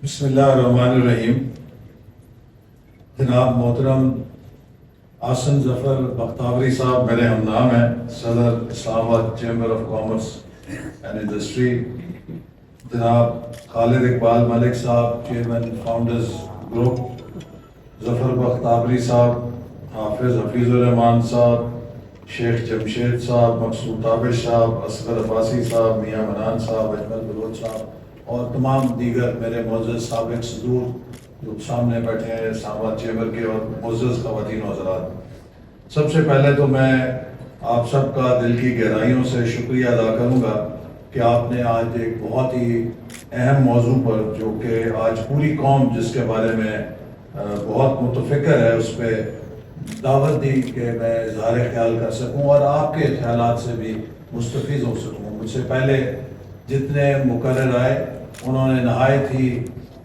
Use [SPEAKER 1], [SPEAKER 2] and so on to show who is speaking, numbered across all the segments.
[SPEAKER 1] بسم اللہ الرحمن الرحیم. جناب محترم آسن ظفر بختیاری صاحب میرے ہم نام ہیں، صدر اسلام آباد chamber of commerce and industry. جناب خالد اقبال ملک صاحب چیئرمین فاؤنڈرز گروپ، ظفر بختیاری صاحب، حافظ حفیظ الرحمان صاحب، شیخ جمشید صاحب، مقصود تابر صاحب، اصغر عباسی صاحب، میاں منان صاحب، اجمل بلوچ صاحب اور تمام دیگر میرے معزز سابق صدور جو سامنے بیٹھے ہیں اسلام آباد چیمبر کے، اور معزز خواتین و حضرات. سب سے پہلے تو میں آپ سب کا دل کی گہرائیوں سے شکریہ ادا کروں گا کہ آپ نے آج ایک بہت ہی اہم موضوع پر، جو کہ آج پوری قوم جس کے بارے میں بہت متفکر ہے، اس پہ دعوت دی کہ میں اظہار خیال کر سکوں اور آپ کے خیالات سے بھی مستفید ہو سکوں. مجھ سے پہلے جتنے مقرر آئے انہوں نے نہایت ہی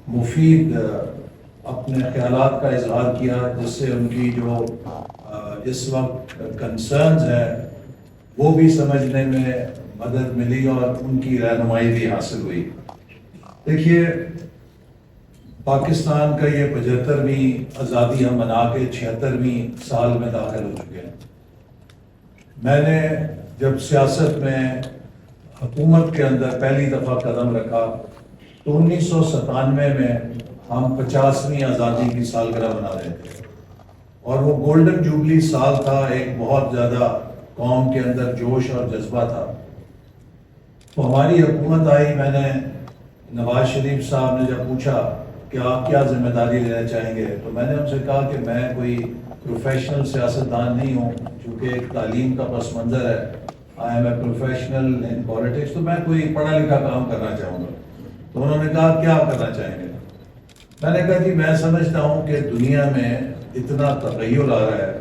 [SPEAKER 1] مفید اپنے خیالات کا اظہار کیا، جس سے ان کی جو اس وقت کنسرنز ہیں وہ بھی سمجھنے میں مدد ملی اور ان کی رہنمائی بھی حاصل ہوئی. دیکھیے، پاکستان کا یہ 75ویں آزادی ہم منا کے 76ویں سال میں داخل ہو چکے ہیں. میں نے جب سیاست میں حکومت کے اندر پہلی دفعہ قدم رکھا تو 1997 میں ہم 50ویں آزادی کی سالگرہ منا رہے تھے، اور وہ گولڈن جوبلی سال تھا. ایک بہت زیادہ قوم کے اندر جوش اور جذبہ تھا. تو ہماری حکومت آئی. میں نے نواز شریف صاحب نے جب پوچھا کہ آپ کیا ذمہ داری لینا چاہیں گے، تو میں نے ان سے کہا کہ میں کوئی پروفیشنل سیاستدان نہیں ہوں، چونکہ ایک تعلیم کا پس منظر ہے. I am a professional in politics, تو میں کوئی پڑھا لکھا کام کرنا چاہوں گا. تو انہوں نے کہا کیا کرنا چاہیں گے؟ میں نے کہا جی میں سمجھتا ہوں کہ دنیا میں اتنا تغیر آ رہا ہے،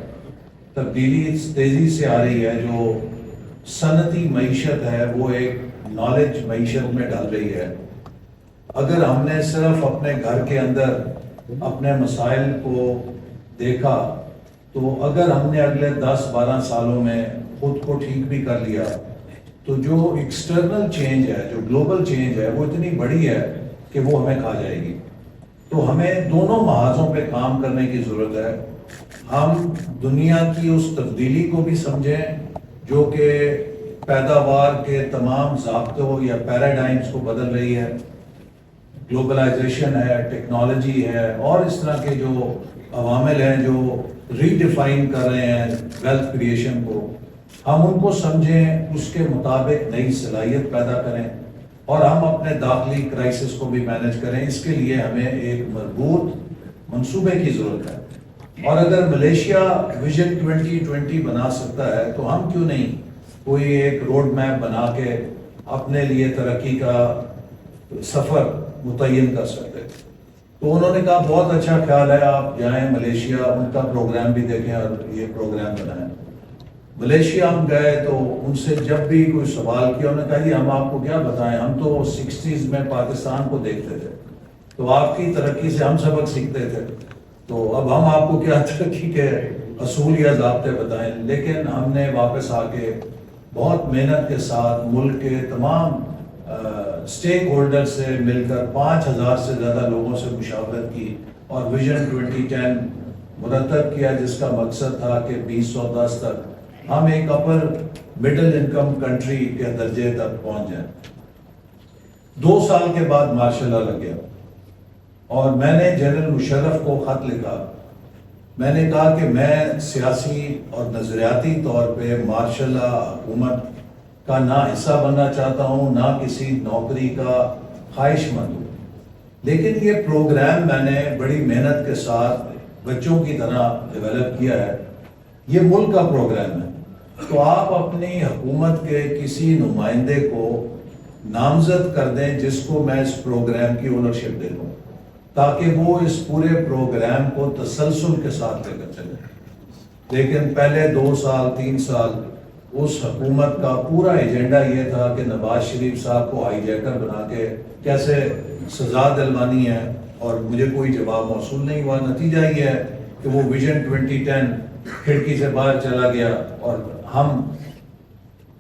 [SPEAKER 1] تبدیلی اس تیزی سے آ رہی ہے، جو صنعتی معیشت ہے وہ ایک نالج معیشت میں ڈال رہی ہے. اگر ہم نے صرف اپنے گھر کے اندر اپنے مسائل کو دیکھا، تو اگر ہم نے اگلے 10-12 سالوں میں خود کو ٹھیک بھی کر لیا، تو جو ایکسٹرنل چینج ہے، جو گلوبل چینج ہے، وہ اتنی بڑی ہے کہ وہ ہمیں کھا جائے گی. تو ہمیں دونوں محاذوں پہ کام کرنے کی ضرورت ہے. ہم دنیا کی اس تبدیلی کو بھی سمجھیں جو کہ پیداوار کے تمام ضابطوں یا پیراڈائمز کو بدل رہی ہے. گلوبلائزیشن ہے، ٹیکنالوجی ہے، اور اس طرح کے جو عوامل ہیں جو ری ڈیفائن کر رہے ہیں ویلتھ کریشن کو، ہم ان کو سمجھیں، اس کے مطابق نئی صلاحیت پیدا کریں اور ہم اپنے داخلی کرائسس کو بھی مینج کریں. اس کے لیے ہمیں ایک مربوط منصوبے کی ضرورت ہے. اور اگر ملیشیا ویژن 2020 بنا سکتا ہے تو ہم کیوں نہیں کوئی ایک روڈ میپ بنا کے اپنے لیے ترقی کا سفر متعین کر سکتے. تو انہوں نے کہا بہت اچھا خیال ہے، آپ جائیں ملیشیا، ان کا پروگرام بھی دیکھیں اور یہ پروگرام بنائیں. ملیشیا ہم گئے تو ان سے جب بھی کوئی سوال کیا، انہوں نے کہا جی ہم آپ کو کیا بتائیں، ہم تو 60s میں پاکستان کو دیکھتے تھے، تو آپ کی ترقی سے ہم سبق سیکھتے تھے، تو اب ہم آپ کو کیا ترقی کے اصول یا ضابطے بتائیں. لیکن ہم نے واپس آ کے بہت محنت کے ساتھ ملک کے تمام اسٹیک ہولڈر سے مل کر 5000 سے زیادہ لوگوں سے مشاورت کی اور ویژن 2010 مرتب کیا، جس کا مقصد تھا کہ 2010 تک ہم ایک اپر مڈل انکم کنٹری کے درجے تک پہنچ جائیں. 2 سال کے بعد مارشل لا لگ گیا اور میں نے جنرل مشرف کو خط لکھا. میں نے کہا کہ میں سیاسی اور نظریاتی طور پہ مارشل لا حکومت کا نہ حصہ بننا چاہتا ہوں، نہ کسی نوکری کا خواہش مند ہوں، لیکن یہ پروگرام میں نے بڑی محنت کے ساتھ بچوں کی طرح ڈیولپ کیا ہے. یہ ملک کا پروگرام ہے، تو آپ اپنی حکومت کے کسی نمائندے کو نامزد کر دیں جس کو میں اس پروگرام کی اونرشپ دے دوں، تاکہ وہ اس پورے پروگرام کو تسلسل کے ساتھ لے کر چلے. لیکن پہلے 2 سال 3 سال اس حکومت کا پورا ایجنڈا یہ تھا کہ نواز شریف صاحب کو ہائی جیکر بنا کے کیسے سزا دلوانی ہے، اور مجھے کوئی جواب موصول نہیں ہوا. نتیجہ یہ ہے کہ وہ ویژن 2010 کھڑکی سے باہر چلا گیا، اور ہم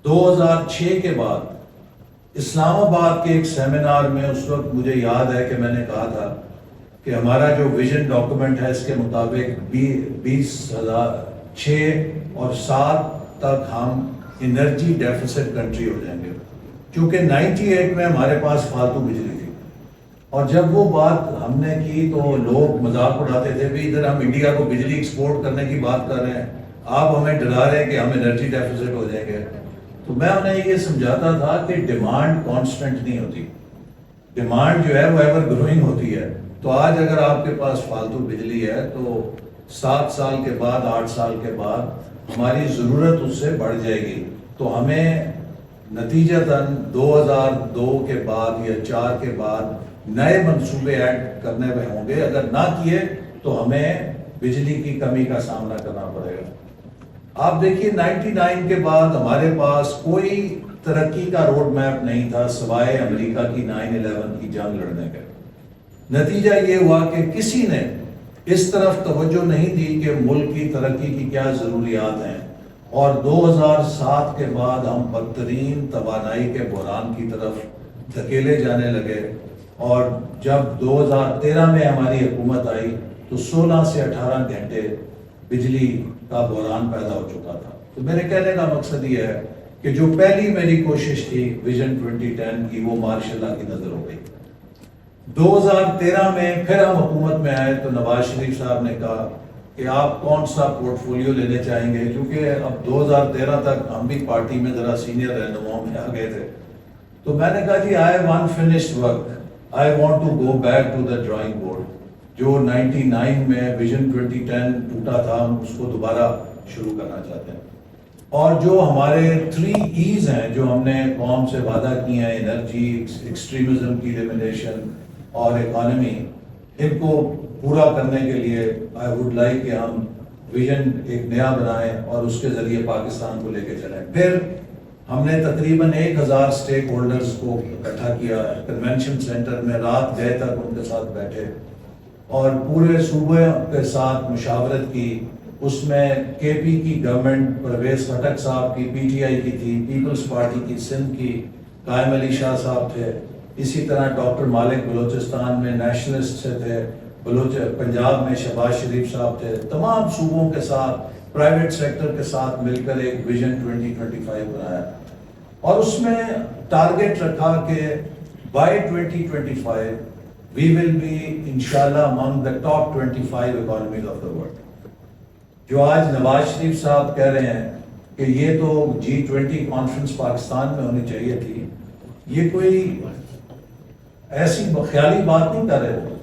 [SPEAKER 1] 2006 کے بعد اسلام آباد کے ایک سیمینار میں اس وقت مجھے یاد ہے کہ میں نے کہا تھا کہ ہمارا جو ویژن ڈاکومنٹ ہے اس کے مطابق 2006 اور 7 تک ہم انرجی ڈیفیسٹ کنٹری ہو جائیں گے، کیونکہ 98 میں ہمارے پاس فالتو بجلی تھی، اور جب وہ بات ہم نے کی تو لوگ مذاق اڑاتے تھے بھی ادھر ہم انڈیا کو بجلی ایکسپورٹ کرنے کی بات کر رہے ہیں، آپ ہمیں ڈرا رہے ہیں کہ ہم انرجی ڈیفیسٹ ہو جائیں گے۔ تو میں انہیں یہ سمجھاتا تھا کہ ڈیمانڈ کانسٹنٹ نہیں ہوتی، ڈیمانڈ جو ہے وہ ایور گروئنگ ہوتی ہے۔ تو آج اگر آپ کے پاس فالتو بجلی ہے تو 7 سال کے بعد 8 سال کے بعد ہماری ضرورت اس سے بڑھ جائے گی، تو ہمیں نتیجتاً 2002 کے بعد یا 4 کے بعد نئے منصوبے ایڈ کرنے میں ہوں گے، اگر نہ کیے تو ہمیں بجلی کی کمی کا سامنا کرنا پڑے گا۔ آپ دیکھیے 99 کے بعد ہمارے پاس کوئی ترقی کا روڈ میپ نہیں تھا سوائے امریکہ کی 9/11 کی جنگ لڑنے کے۔ نتیجہ یہ ہوا کہ کسی نے اس طرف توجہ نہیں دی کہ ملک کی ترقی کی کیا ضروریات ہیں، اور 2007 کے بعد ہم بدترین توانائی کے بحران کی طرف دھکیلے جانے لگے، اور جب 2013 میں ہماری حکومت آئی تو 16 سے 18 گھنٹے بجلی کا بحران پیدا ہو چکا تھا۔ تو میرے کہنے کا مقصد یہ ہے کہ جو پہلی میری کوشش تھی ویژن 2010 کی، وہ ماشاء اللہ کی نظر ہو گئی۔ 2013 میں پھر ہم حکومت میں آئے تو نواز شریف صاحب نے کہا کہ آپ کون سا پورٹ فولیو لینے چاہیں گے، کیونکہ اب 2013 تک ہم بھی پارٹی میں ذرا سینئر رہنماؤں میں آ گئے تھے۔ تو میں نے کہا جی I have unfinished work, I want to go back to the drawing board۔ جو 99 میں ویژن 2010 ٹوٹا تھا ہم اس کو دوبارہ شروع کرنا چاہتے ہیں، اور جو ہمارے 3 E's ہیں جو ہم نے قوم سے وعدہ کیے ہیں، انرجی، ایکسٹریمزم کی ایلیمینیشن اور اکانومی، ان کو پورا کرنے کے لیے آئی ووڈ لائک کہ ہم ویژن ایک نیا بنائیں اور اس کے ذریعے پاکستان کو لے کے چلیں۔ پھر ہم نے تقریباً 1000 اسٹیک ہولڈرز کو اکٹھا کیا کنونشن سینٹر میں، رات گئے تک ان کے ساتھ بیٹھے اور پورے صوبے کے ساتھ مشاورت کی۔ اس میں کے پی کی گورنمنٹ پرویز خٹک صاحب کی، پی ٹی آئی کی تھی، پیپلز پارٹی کی سندھ کی قائم علی شاہ صاحب تھے، اسی طرح ڈاکٹر مالک بلوچستان میں نیشنلسٹ سے تھے، پنجاب میں شہباز شریف صاحب تھے۔ تمام صوبوں کے ساتھ، پرائیویٹ سیکٹر کے ساتھ مل کر ایک ویژن 2025 بنایا، اور اس میں ٹارگٹ رکھا کہ by 2025 we will be inshallah among the top 25 economies of the world۔ جو آج نواز شریف صاحب کہہ رہے ہیں کہ یہ تو G20 کانفرنس پاکستان میں ہونی چاہیے تھی، یہ کوئی ایسی خیالی بات نہیں کر رہے تھے۔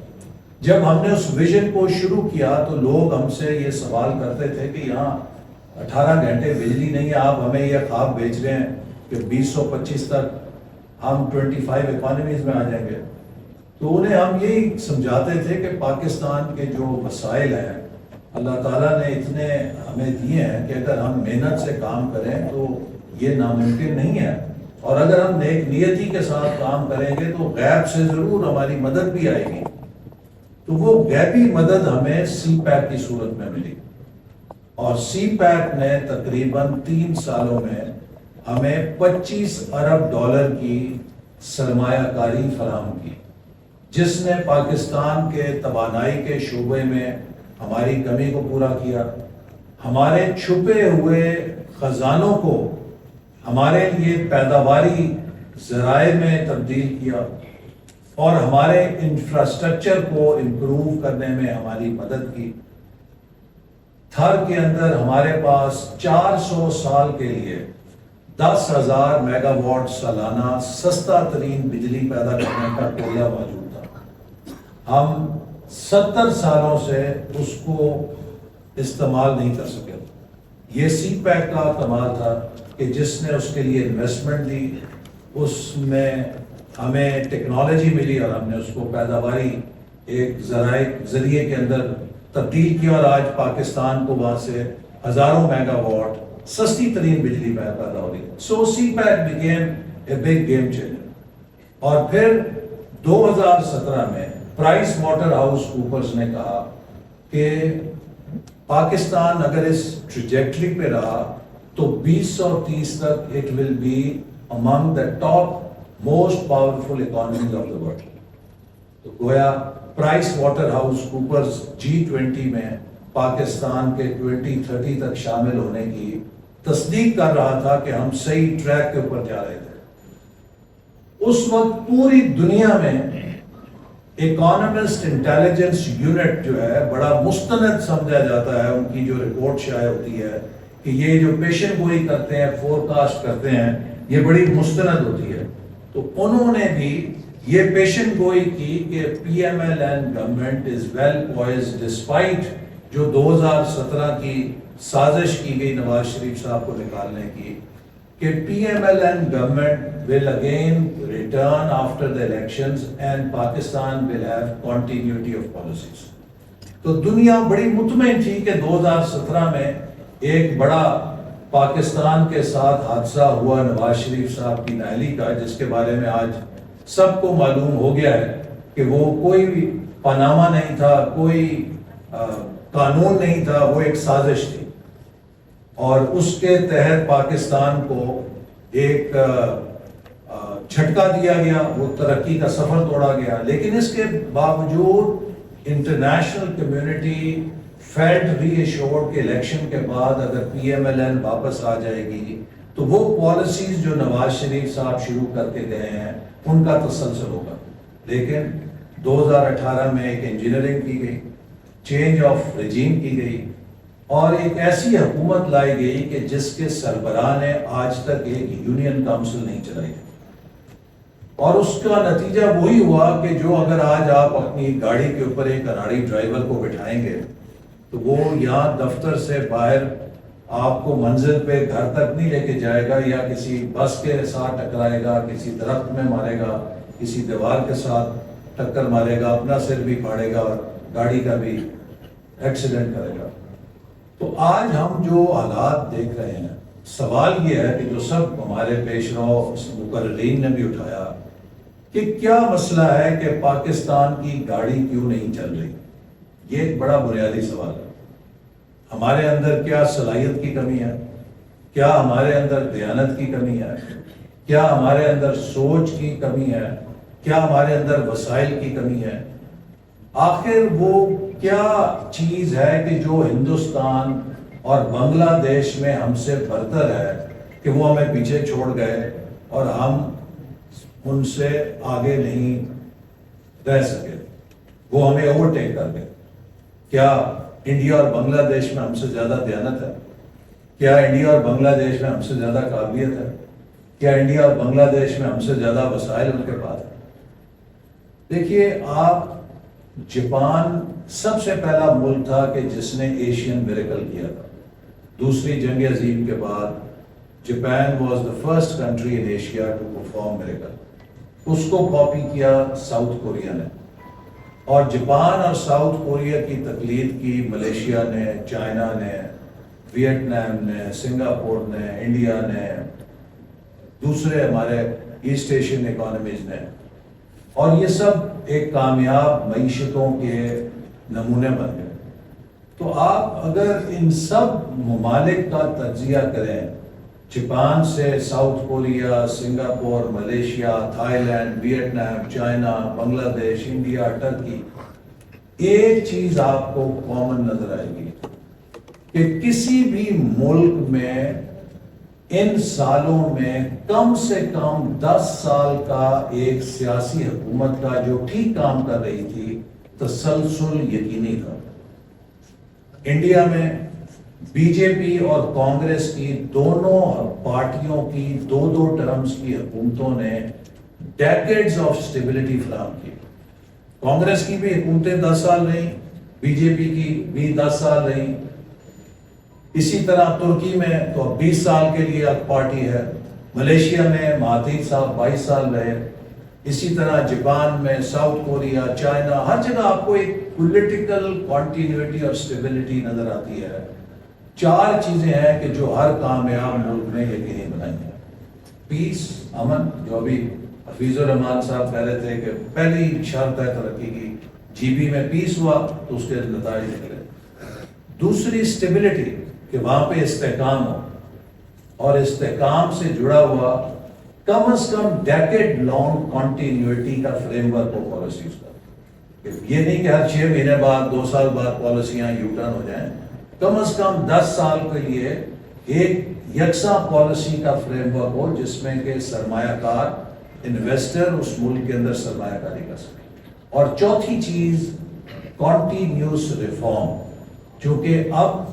[SPEAKER 1] جب ہم نے اس ویژن کو شروع کیا تو لوگ ہم سے یہ سوال کرتے تھے کہ یہاں 18 گھنٹے بجلی نہیں ہے، آپ ہمیں یہ خواب بیچ رہے ہیں کہ 2025 تک ہم 25 اکانومیز میں آ جائیں گے۔ تو انہیں ہم یہی سمجھاتے تھے کہ پاکستان کے جو وسائل ہیں اللہ تعالیٰ نے اتنے ہمیں دیے ہیں کہ اگر ہم محنت سے کام کریں تو یہ ناممکن نہیں ہے، اور اگر ہم نیک نیتی کے ساتھ کام کریں گے تو غیب سے ضرور ہماری مدد بھی آئے گی۔ تو وہ غیبی مدد ہمیں سی پیک کی صورت میں ملی، اور سی پیک نے تقریباً 3 سالوں میں ہمیں $25 ارب کی سرمایہ کاری فراہم کی، جس نے پاکستان کے توانائی کے شعبے میں ہماری کمی کو پورا کیا، ہمارے چھپے ہوئے خزانوں کو ہمارے لیے پیداواری ذرائع میں تبدیل کیا، اور ہمارے انفراسٹرکچر کو امپروو کرنے میں ہماری مدد کی۔ تھر کے اندر ہمارے پاس 400 سال کے لیے 10,000 میگا واٹ سالانہ سستا ترین بجلی پیدا کرنے کا کوئلہ موجود تھا۔ ہم 70 سالوں سے اس کو استعمال نہیں کر سکے۔ یہ سی پیک کا کمال تھا کہ جس نے اس کے لیے انویسٹمنٹ دی، اس میں ہمیں ٹیکنالوجی ملی اور ہم نے اس کو پیداواری ایک ذریعے کے اندر تبدیل کیا، اور آج پاکستان کو وہاں سے ہزاروں میگا واٹ سستی ترین بجلی پیدا ہو رہی ہے۔ So CPEC became a big game changer. اور پھر 2017 میں پرائس واٹر ہاؤس کوپرز نے کہا کہ پاکستان اگر اس ٹریجیکٹری پہ رہا تو 2030 تک it will be among the top most powerful economies of the world. تو گویا price water house Coopers G20 میں پاکستان کے 2030 تک شامل ہونے کی تصدیق کر رہا تھا کہ ہم صحیح ٹریک کے اوپر جا رہے تھے. اس وقت پوری دنیا میں اکانومسٹ انٹیلیجنس یونٹ جو ہے بڑا مستند سمجھا جاتا ہے. ان کی جو رپورٹ شائع ہوتی ہے کہ یہ جو پیشن گوئی کرتے ہیں, فور کاسٹ کرتے ہیں, یہ بڑی مستند ہوتی ہے. تو انہوں نے بھی یہ پیشن گوئی کی کہ PMLN government is well poised despite جو 2017 کی سازش کی گئی نواز شریف صاحب کو نکالنے کی, کہ PMLN government will again return after the elections and Pakistan will have continuity of policies. تو دنیا بڑی مطمئن تھی کہ 2017 میں ایک بڑا پاکستان کے ساتھ حادثہ ہوا نواز شریف صاحب کی نااہلی کا, جس کے بارے میں آج سب کو معلوم ہو گیا ہے کہ وہ کوئی بھی پاناما نہیں تھا, کوئی قانون نہیں تھا, وہ ایک سازش تھی. اور اس کے تحت پاکستان کو ایک جھٹکا دیا گیا, وہ ترقی کا سفر توڑا گیا. لیکن اس کے باوجود انٹرنیشنل کمیونٹی فیلٹ ری ایشورڈ کے الیکشن کے بعد اگر PMLN واپس آ جائے گی تو وہ پالیسیز جو نواز شریف صاحب شروع کر کے گئے ہیں ان کا تسلسل ہوگا. لیکن 2018 میں ایک انجینئرنگ کی گئی, چینج آف رجیم کی گئی, اور ایک ایسی حکومت لائی گئی کہ جس کے سربراہ نے آج تک ایک یونین کاؤنسل نہیں چلائی. اور اس کا نتیجہ وہی ہوا کہ جو اگر آج آپ اپنی گاڑی کے اوپر ایک اناڑی ڈرائیور کو بٹھائیں گے تو وہ یہاں دفتر سے باہر آپ کو منزل پہ گھر تک نہیں لے کے جائے گا, یا کسی بس کے ساتھ ٹکرائے گا, کسی درخت میں مارے گا, کسی دیوار کے ساتھ ٹکر مارے گا, اپنا سر بھی پھاڑے گا اور گاڑی کا بھی ایکسیڈنٹ کرے گا. تو آج ہم جو حالات دیکھ رہے ہیں, سوال یہ ہے کہ جو سب ہمارے پیش رو مقررین نے بھی اٹھایا کہ کیا مسئلہ ہے کہ پاکستان کی گاڑی کیوں نہیں چل رہی. یہ ایک بڑا بنیادی سوال ہے. ہمارے اندر کیا صلاحیت کی کمی ہے, کیا ہمارے اندر دیانت کی کمی ہے, کیا ہمارے اندر سوچ کی کمی ہے, کیا ہمارے اندر وسائل کی کمی ہے. آخر وہ کیا چیز ہے کہ جو ہندوستان اور بنگلہ دیش میں ہم سے برتر ہے کہ وہ ہمیں پیچھے چھوڑ گئے اور ہم ان سے آگے نہیں رہ سکے, وہ ہمیں اوورٹیک کر گئے. کیا انڈیا اور بنگلہ دیش میں ہم سے زیادہ دیانت ہے؟ کیا انڈیا اور بنگلہ دیش میں ہم سے زیادہ قابلیت ہے؟ کیا انڈیا اور بنگلہ دیش میں ہم سے زیادہ وسائل ان کے پاس ہے؟ دیکھیے, آپ جاپان سب سے پہلا ملک تھا کہ جس نے ایشین میریکل کیا تھا. دوسری جنگ عظیم کے بعد Japan was the first country in Asia to perform miracle. اس کو کاپی کیا ساؤتھ کوریا نے, اور جاپان اور ساؤتھ کوریا کی تقلید کی ملیشیا نے, چائنا نے, ویتنام نے, سنگاپور نے, انڈیا نے, دوسرے ہمارے ایسٹ ایشین اکانومیز نے. اور یہ سب ایک کامیاب معیشتوں کے نمونے بن گئے. تو آپ اگر ان سب ممالک کا تجزیہ کریں, جاپان سے South Korea, Singapore, Malaysia, Thailand, Vietnam, China, Bangladesh, India, Turkey, ایک چیز آپ کو کامن نظر آئے گی کہ کسی بھی ملک میں ان سالوں میں کم سے کم 10 سال کا ایک سیاسی حکومت کا جو ٹھیک کام کر رہی تھی تسلسل یقینی تھا. انڈیا میں بی جے پی اور کانگریس کی دونوں پارٹیوں کی 2 ٹرمز کی حکومتوں نے ڈیکیڈز آف سٹیبلٹی فراہم کی. کانگریس کی بھی حکومتیں 10 سال رہیں, بی جے پی کی بھی 10 سال رہیں. اسی طرح ترکی میں تو 20 سال کے لیے ایک پارٹی ہے, ملیشیا میں مہاتیر صاحب 22 سال رہے. اسی طرح جاپان میں, ساؤتھ کوریا, چائنا, ہر جگہ آپ کو ایک پولیٹیکل کنٹینیوٹی اور سٹیبلٹی نظر آتی ہے. 4 چیزیں ہیں کہ جو ہر کامیاب ملک نے یقینی بنائی ہیں. پیس, امن, جو ابھی حفیظ الرحمان صاحب کہہ رہے تھے کہ پہلی شرط ہے ترقی کی, جی بی میں پیس ہوا تو اس کے نتائج نکلے. دوسری اسٹیبلٹی, کہ وہاں پہ استحکام ہو, اور استحکام سے جڑا ہوا کم از کم ڈیکیڈ لانگ کنٹینیوٹی کا فریم ورک ہو پالیسیز کا. یہ نہیں کہ ہر 6 مہینے بعد 2 سال بعد پالیسیاں یو ٹرن ہو جائیں. کم از کم 10 سال کے لیے ایک یکساں پالیسی کا فریم ورک ہو جس میں کہ سرمایہ کار انویسٹر اس ملک کے اندر سرمایہ کاری کر سکے. اور چوتھی چیز کنٹینیوس ریفارم. چونکہ اب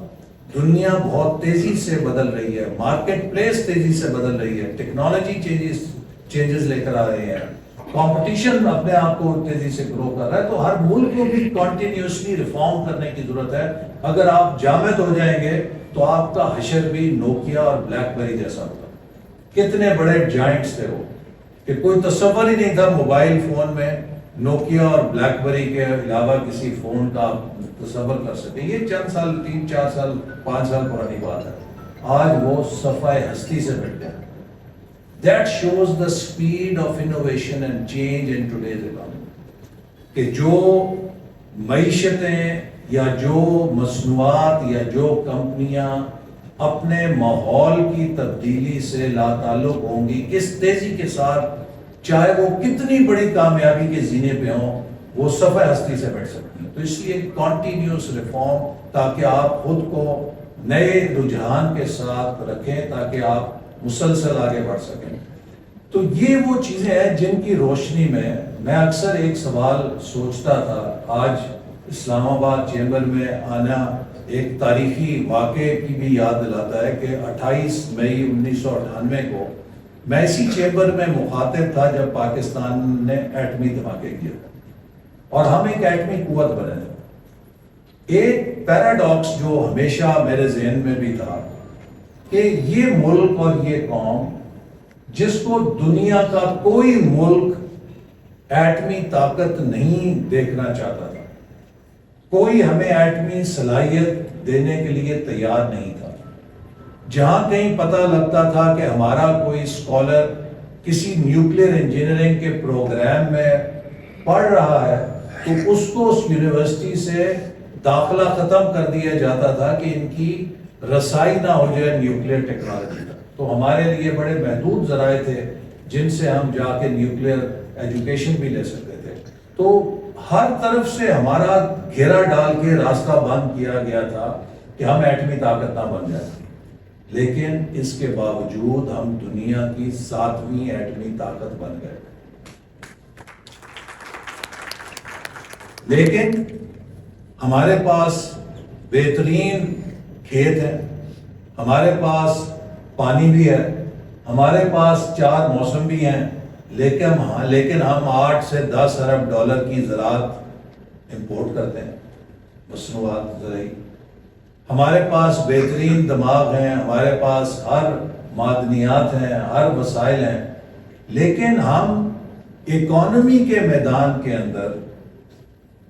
[SPEAKER 1] دنیا بہت تیزی سے بدل رہی ہے, مارکیٹ پلیس تیزی سے بدل رہی ہے, ٹیکنالوجی چینجز لے کر آ رہے ہیں, کمپٹیشن اپنے آپ کو تیزی سے گرو کر رہا ہے. تو ہر ملک کو بھی کنٹینیوسلی ریفارم کرنے کی ضرورت ہے. اگر آپ جامد ہو جائیں گے تو آپ کا حشر بھی نوکیا اور بلیک بیری جیسا ہوگا. کتنے بڑے جائنٹس تھے وہ کہ کوئی تصور ہی نہیں تھا موبائل فون میں نوکیا اور بلیک بیری کے علاوہ کسی فون کا تصور کر سکے. یہ چند سال 3 4 سال 5 سال پرانی بات ہے. آج وہ صفحہ ہستی سے مٹ گیا. That shows the speed of innovation and change in today's economy. کہ جو معیشتیں یا جو مصنوعات یا جو کمپنیاں اپنے ماحول کی تبدیلی سے لا تعلق ہوں گی, کس تیزی کے ساتھ, چاہے وہ کتنی بڑی کامیابی کے زینے پہ ہوں, وہ صفحہ ہستی سے بیٹھ سکتی ہیں. تو اس لیے کنٹینیوس ریفارم, تاکہ آپ خود کو نئے رجحان کے ساتھ رکھیں, تاکہ آپ مسلسل آگے بڑھ سکیں. تو یہ وہ چیزیں ہیں جن کی روشنی میں اکثر ایک سوال سوچتا تھا. آج اسلام آباد چیمبر میں آنا ایک تاریخی واقعے کی بھی یاد دلاتا ہے کہ 28 مئی 1998 کو میں اسی چیمبر میں مخاطب تھا جب پاکستان نے ایٹمی دھماکے کیا تھا اور ہم ایک ایٹمی قوت بنے تھے. ایک پیراڈاکس جو ہمیشہ میرے ذہن میں بھی تھا کہ یہ ملک اور یہ قوم جس کو دنیا کا کوئی ملک ایٹمی طاقت نہیں دیکھنا چاہتا تھا, کوئی ہمیں ایٹمی صلاحیت دینے کے لیے تیار نہیں تھا. جہاں کہیں پتہ لگتا تھا کہ ہمارا کوئی اسکالر کسی نیوکلیئر انجینئرنگ کے پروگرام میں پڑھ رہا ہے تو اس کو اس یونیورسٹی سے داخلہ ختم کر دیا جاتا تھا کہ ان کی رسائی نہ ہو جائے نیوکلیئر ٹیکنالوجی کا. تو ہمارے لیے بڑے محدود ذرائع تھے جن سے ہم جا کے نیوکلیئر ایجوکیشن بھی لے سکتے تھے. تو ہر طرف سے ہمارا گھیرا ڈال کے راستہ بند کیا گیا تھا کہ ہم ایٹمی طاقت نہ بن جائیں. لیکن اس کے باوجود ہم دنیا کی 7ویں ایٹمی طاقت بن گئے. لیکن ہمارے پاس بہترین کھیت ہیں, ہمارے پاس پانی بھی ہے, ہمارے پاس 4 موسم بھی ہیں, لیکن ہم 8 سے 10 ارب ڈالر کی زراعت امپورٹ کرتے ہیں, مصنوعات زرعی. ہمارے پاس بہترین دماغ ہیں, ہمارے پاس ہر معدنیات ہیں, ہر وسائل ہیں, لیکن ہم اکانومی کے میدان کے اندر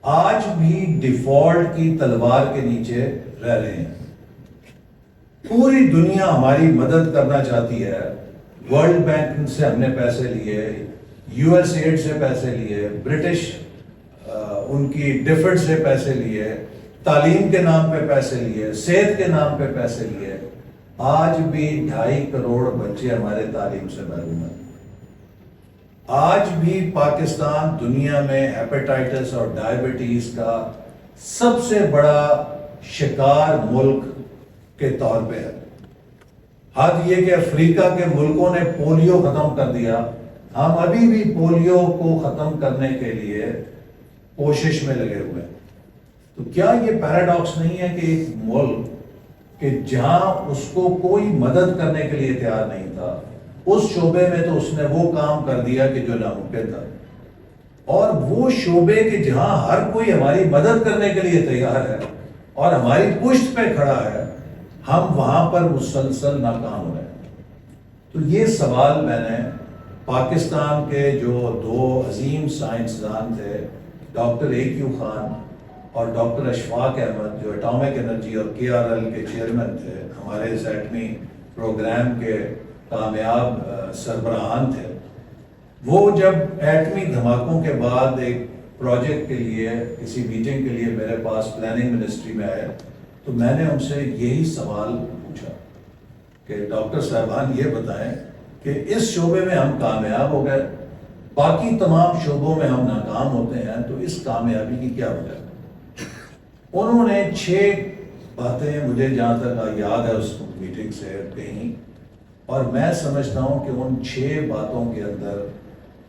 [SPEAKER 1] آج بھی ڈیفالٹ کی تلوار کے نیچے رہ رہے ہیں. پوری دنیا ہماری مدد کرنا چاہتی ہے. ورلڈ بینک سے ہم نے پیسے لیے, یو ایس ایڈ سے پیسے لیے, برٹش ان کی ڈیفڈ سے پیسے لیے, تعلیم کے نام پہ پیسے لیے, صحت کے نام پہ پیسے لیے. آج بھی 2.5 کروڑ بچے ہمارے تعلیم سے محروم ہیں. آج بھی پاکستان دنیا میں ہیپیٹائٹس اور ڈائبٹیز کا سب سے بڑا شکار ملک کے طور پہ ہے. حد یہ کہ افریقہ کے ملکوں نے پولیو ختم کر دیا, ہم ابھی بھی پولیو کو ختم کرنے کے لیے کوشش میں لگے ہوئے ہیں. تو کیا یہ پیراڈاکس نہیں ہے کہ ایک ملک کہ جہاں اس کو کوئی مدد کرنے کے لیے تیار نہیں تھا, اس شعبے میں تو اس نے وہ کام کر دیا کہ جو ناممکن تھا, اور وہ شعبے کہ جہاں ہر کوئی ہماری مدد کرنے کے لیے تیار ہے اور ہماری پشت پہ کھڑا ہے, ہم وہاں پر مسلسل ناکام ہو رہے ہیں. تو یہ سوال میں نے پاکستان کے جو 2 عظیم سائنسدان تھے, ڈاکٹر اے کیو خان اور ڈاکٹر اشفاق احمد, جو اٹامک انرجی اور KRL کے چیئرمین تھے, ہمارے اس ایٹمی پروگرام کے کامیاب سربراہان تھے. وہ جب ایٹمی دھماکوں کے بعد ایک پروجیکٹ کے لیے کسی میٹنگ کے لیے میرے پاس پلاننگ منسٹری میں آئے, تو میں نے ان سے یہی سوال پوچھا کہ ڈاکٹر صاحبان یہ بتائیں کہ اس شعبے میں ہم کامیاب ہو گئے، باقی تمام شعبوں میں ہم ناکام ہوتے ہیں، تو اس کامیابی کی کیا وجہ ہے؟ انہوں نے 6 باتیں مجھے جہاں تک یاد ہے اس میٹنگ سے کہیں، اور میں سمجھتا ہوں کہ ان 6 باتوں کے اندر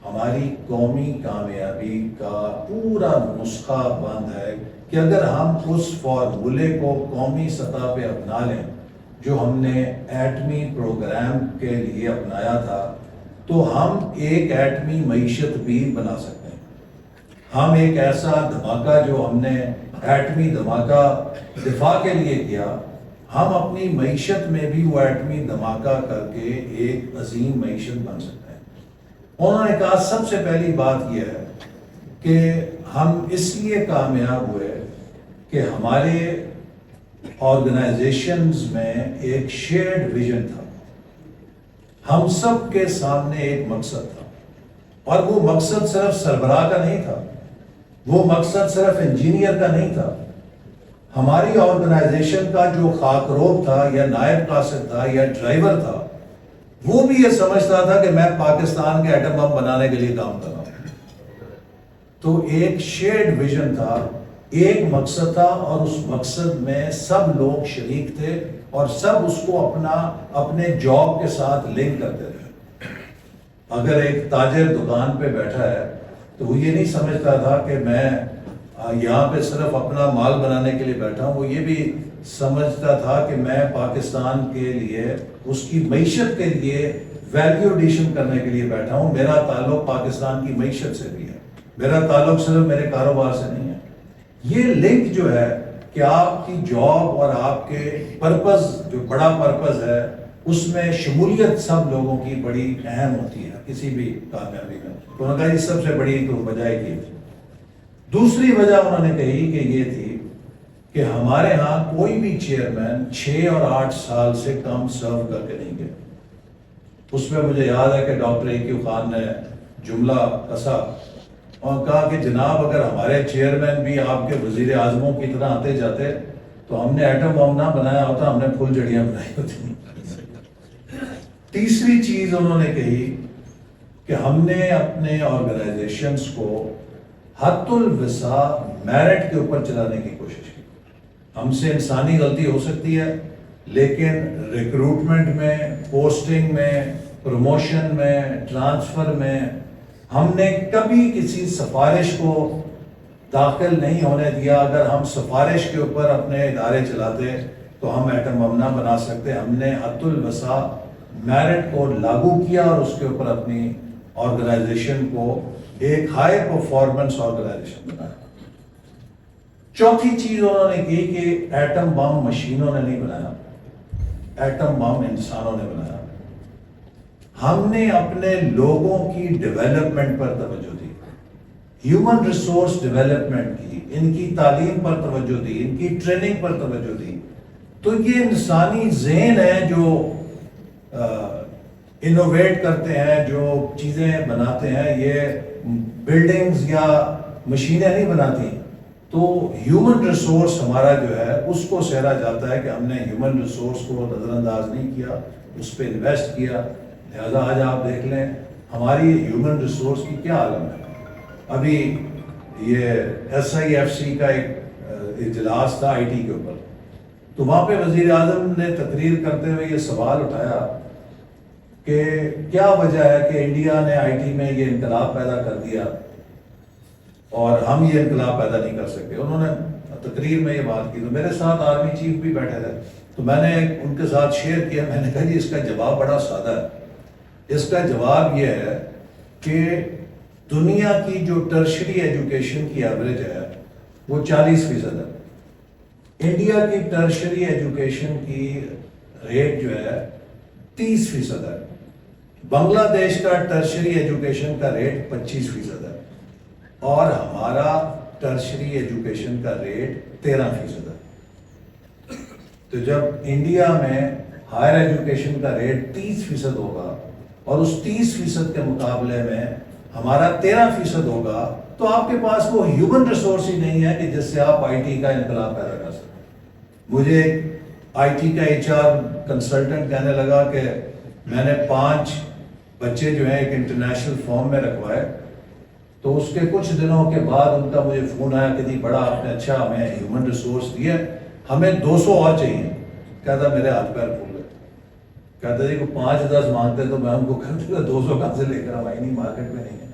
[SPEAKER 1] ہماری قومی کامیابی کا پورا نسخہ بند ہے کہ اگر ہم اس فارمولے کو قومی سطح پہ اپنا لیں جو ہم نے ایٹمی پروگرام کے لیے اپنایا تھا، تو ہم ایک ایٹمی معیشت بھی بنا سکتے ہیں۔ ہم ایک ایسا دھماکہ جو ہم نے ایٹمی دھماکہ دفاع کے لیے کیا، ہم اپنی معیشت میں بھی وہ ایٹمی دھماکہ کر کے ایک عظیم معیشت بن سکتے ہیں۔ انہوں نے کہا سب سے پہلی بات یہ ہے کہ ہم اس لیے کامیاب ہوئے کہ ہمارے آرگنائزیشنز میں ایک شیئرڈ ویژن تھا، ہم سب کے سامنے ایک مقصد تھا، اور وہ مقصد صرف سربراہ کا نہیں تھا، وہ مقصد صرف انجینئر کا نہیں تھا۔ ہماری آرگنائزیشن کا جو خاکروب تھا یا نائب قاصد تھا یا ڈرائیور تھا، وہ بھی یہ سمجھتا تھا کہ میں پاکستان کے ایٹم بم بنانے کے لیے کام کر رہا ہوں۔ تو ایک شیئرڈ ویژن تھا، ایک مقصد تھا، اور اس مقصد میں سب لوگ شریک تھے اور سب اس کو اپنے جاب کے ساتھ لنک کرتے تھے۔ اگر ایک تاجر دکان پہ بیٹھا ہے تو وہ یہ نہیں سمجھتا تھا کہ میں یہاں پہ صرف اپنا مال بنانے کے لیے بیٹھا ہوں، وہ یہ بھی سمجھتا تھا کہ میں پاکستان کے لیے اس کی معیشت کے لیے ویلیو ایڈیشن کرنے کے لیے بیٹھا ہوں۔ میرا تعلق پاکستان کی معیشت سے بھی ہے، میرا تعلق صرف میرے کاروبار سے نہیں ہے۔ یہ لنک جو ہے کہ آپ کی جاب اور آپ کے پرپز، جو بڑا پرپز ہے، اس میں شمولیت سب لوگوں کی بڑی اہم ہوتی ہے کسی بھی کامیابی میں۔ تو انہوں نے کہا یہ سب سے بڑی تو وجہ کی۔ دوسری وجہ انہوں نے کہی کہ یہ تھی کہ ہمارے ہاں کوئی بھی چیئرمین 6 اور 8 سال سے کم سرو کر کے نہیں گئے۔ اس میں مجھے یاد ہے کہ ڈاکٹر ایکیو خان نے جملہ کسا اور کہا کہ جناب اگر ہمارے چیئرمین بھی آپ کے وزیر اعظموں کی طرح آتے جاتے تو ہم نے ایٹم بم نہ بنایا ہوتا، ہم نے پھول جڑیاں بنائی ہوتی۔ تیسری چیز انہوں نے کہی کہ ہم نے اپنے آرگنائزیشنز کو حد الوسع میرٹ کے اوپر چلانے کی کوشش کی۔ ہم سے انسانی غلطی ہو سکتی ہے، لیکن ریکروٹمنٹ میں، پوسٹنگ میں، پروموشن میں، ٹرانسفر میں ہم نے کبھی کسی سفارش کو داخل نہیں ہونے دیا۔ اگر ہم سفارش کے اوپر اپنے ادارے چلاتے تو ہم ایٹم بم نہ بنا سکتے۔ ہم نے حد الوسع میرٹ کو لاگو کیا اور اس کے اوپر اپنی آرگنائزیشن کو ایک ہائی پرفارمنس آرگنائزیشن بنایا۔ چوتھی چیز انہوں نے کی کہ ایٹم بم مشینوں نے نہیں بنایا، ایٹم بم انسانوں نے بنایا۔ ہم نے اپنے لوگوں کی ڈیولپمنٹ پر توجہ دی، ہیومن ریسورس ڈیولپمنٹ کی، ان کی تعلیم پر توجہ دی، ان کی ٹریننگ پر توجہ دی۔ تو یہ انسانی ذہن ہے جو انوویٹ کرتے ہیں، جو چیزیں بناتے ہیں، یہ بلڈنگز یا مشینیں نہیں بناتی۔ تو ہیومن ریسورس ہمارا جو ہے اس کو سہرا جاتا ہے کہ ہم نے ہیومن ریسورس کو نظر انداز نہیں کیا، اس پہ انویسٹ کیا۔ لہذا آج آپ دیکھ لیں ہماری ہیومن ریسورس کی کیا عالم ہے۔ ابھی یہ SIFC کا ایک اجلاس تھا IT کے اوپر، تو وہاں پہ وزیر اعظم نے تقریر کرتے ہوئے یہ سوال اٹھایا کہ کیا وجہ ہے کہ انڈیا نے IT میں یہ انقلاب پیدا کر دیا اور ہم یہ انقلاب پیدا نہیں کر سکتے۔ انہوں نے تقریر میں یہ بات کی، تو میرے ساتھ آرمی چیف بھی بیٹھے تھے، تو میں نے ان کے ساتھ شیئر کیا۔ میں نے کہا جی اس کا جواب بڑا سادہ ہے۔ اس کا جواب یہ ہے کہ دنیا کی جو ٹرشری ایجوکیشن کی ایوریج ہے وہ 40% ہے، انڈیا کی ٹرشری ایجوکیشن کی ریٹ جو ہے 30% ہے، بنگلہ دیش کا ٹرشری ایجوکیشن کا ریٹ 25% ہے، اور ہمارا ٹرشری ایجوکیشن کا ریٹ 13% ہے۔ تو جب انڈیا میں ہائر ایجوکیشن کا ریٹ 30% ہوگا اور اس 30% کے مقابلے میں ہمارا 13% ہوگا، تو آپ کے پاس وہ ہیومن ریسورس ہی نہیں ہے کہ جس سے آپ IT کا انقلاب پیدا کر سکیں۔ مجھے IT کا HR کنسلٹنٹ کہنے لگا کہ میں نے 5 بچے جو ہیں ایک انٹرنیشنل فارم میں رکھوائے، تو اس کے کچھ دنوں کے بعد ان کا مجھے فون آیا کہ جی بڑا آپ نے اچھا ہمیں ہیومن ریسورس دیا، ہمیں 200 اور چاہیے۔ کہتا میرے ہاتھ پیر پھول گئے، کہتا جی کو 5-10 مانگتے تو میں ان کو کہتا 200 کہاں سے لے کر آئی، نہیں مارکیٹ میں نہیں ہے۔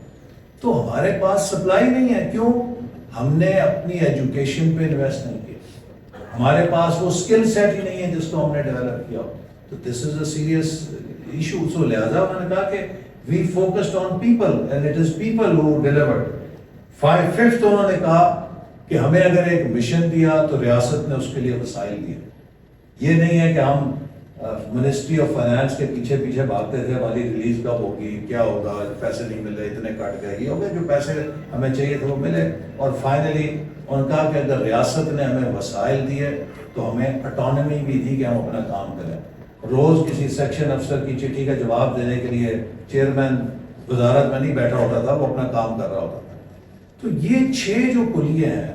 [SPEAKER 1] تو ہمارے پاس سپلائی نہیں ہے، کیوں؟ ہم نے اپنی ایجوکیشن پہ انویسٹ نہیں کیا، ہمارے پاس وہ اسکل سیٹ ہی نہیں ہے جس کو ہم نے ڈیولپ کیا۔ تو دس از اے سیریس ایشو۔ سو لہٰذا انہوں نے کہا کہ we focused on people and it is people who delivered. Fifth انہوں نے کہا کہ ہمیں اگر ایک مشن دیا تو ریاست نے اس کے لیے وسائل دیے۔ یہ نہیں ہے کہ ہم منسٹری آف فائنانس کے پیچھے پیچھے بھاگتے تھے، والی ریلیز کب ہوگی، کیا ہوگا، پیسے نہیں مل رہے، اتنے کٹ گئے، یہ ہو گئے، جو پیسے ہمیں چاہیے تھے وہ ملے۔ اور فائنلی انہوں نے کہا کہ اگر ریاست نے ہمیں وسائل دیے تو ہمیں اٹانومی بھی دی کہ ہم اپنا کام کریں۔ روز کسی سیکشن افسر کی چٹھی کا جواب دینے کے لیے چیئرمین وزارت میں نہیں بیٹھا ہوتا تھا، وہ اپنا کام کر رہا ہوتا تھا۔ تو یہ 6 جو کلیے ہیں،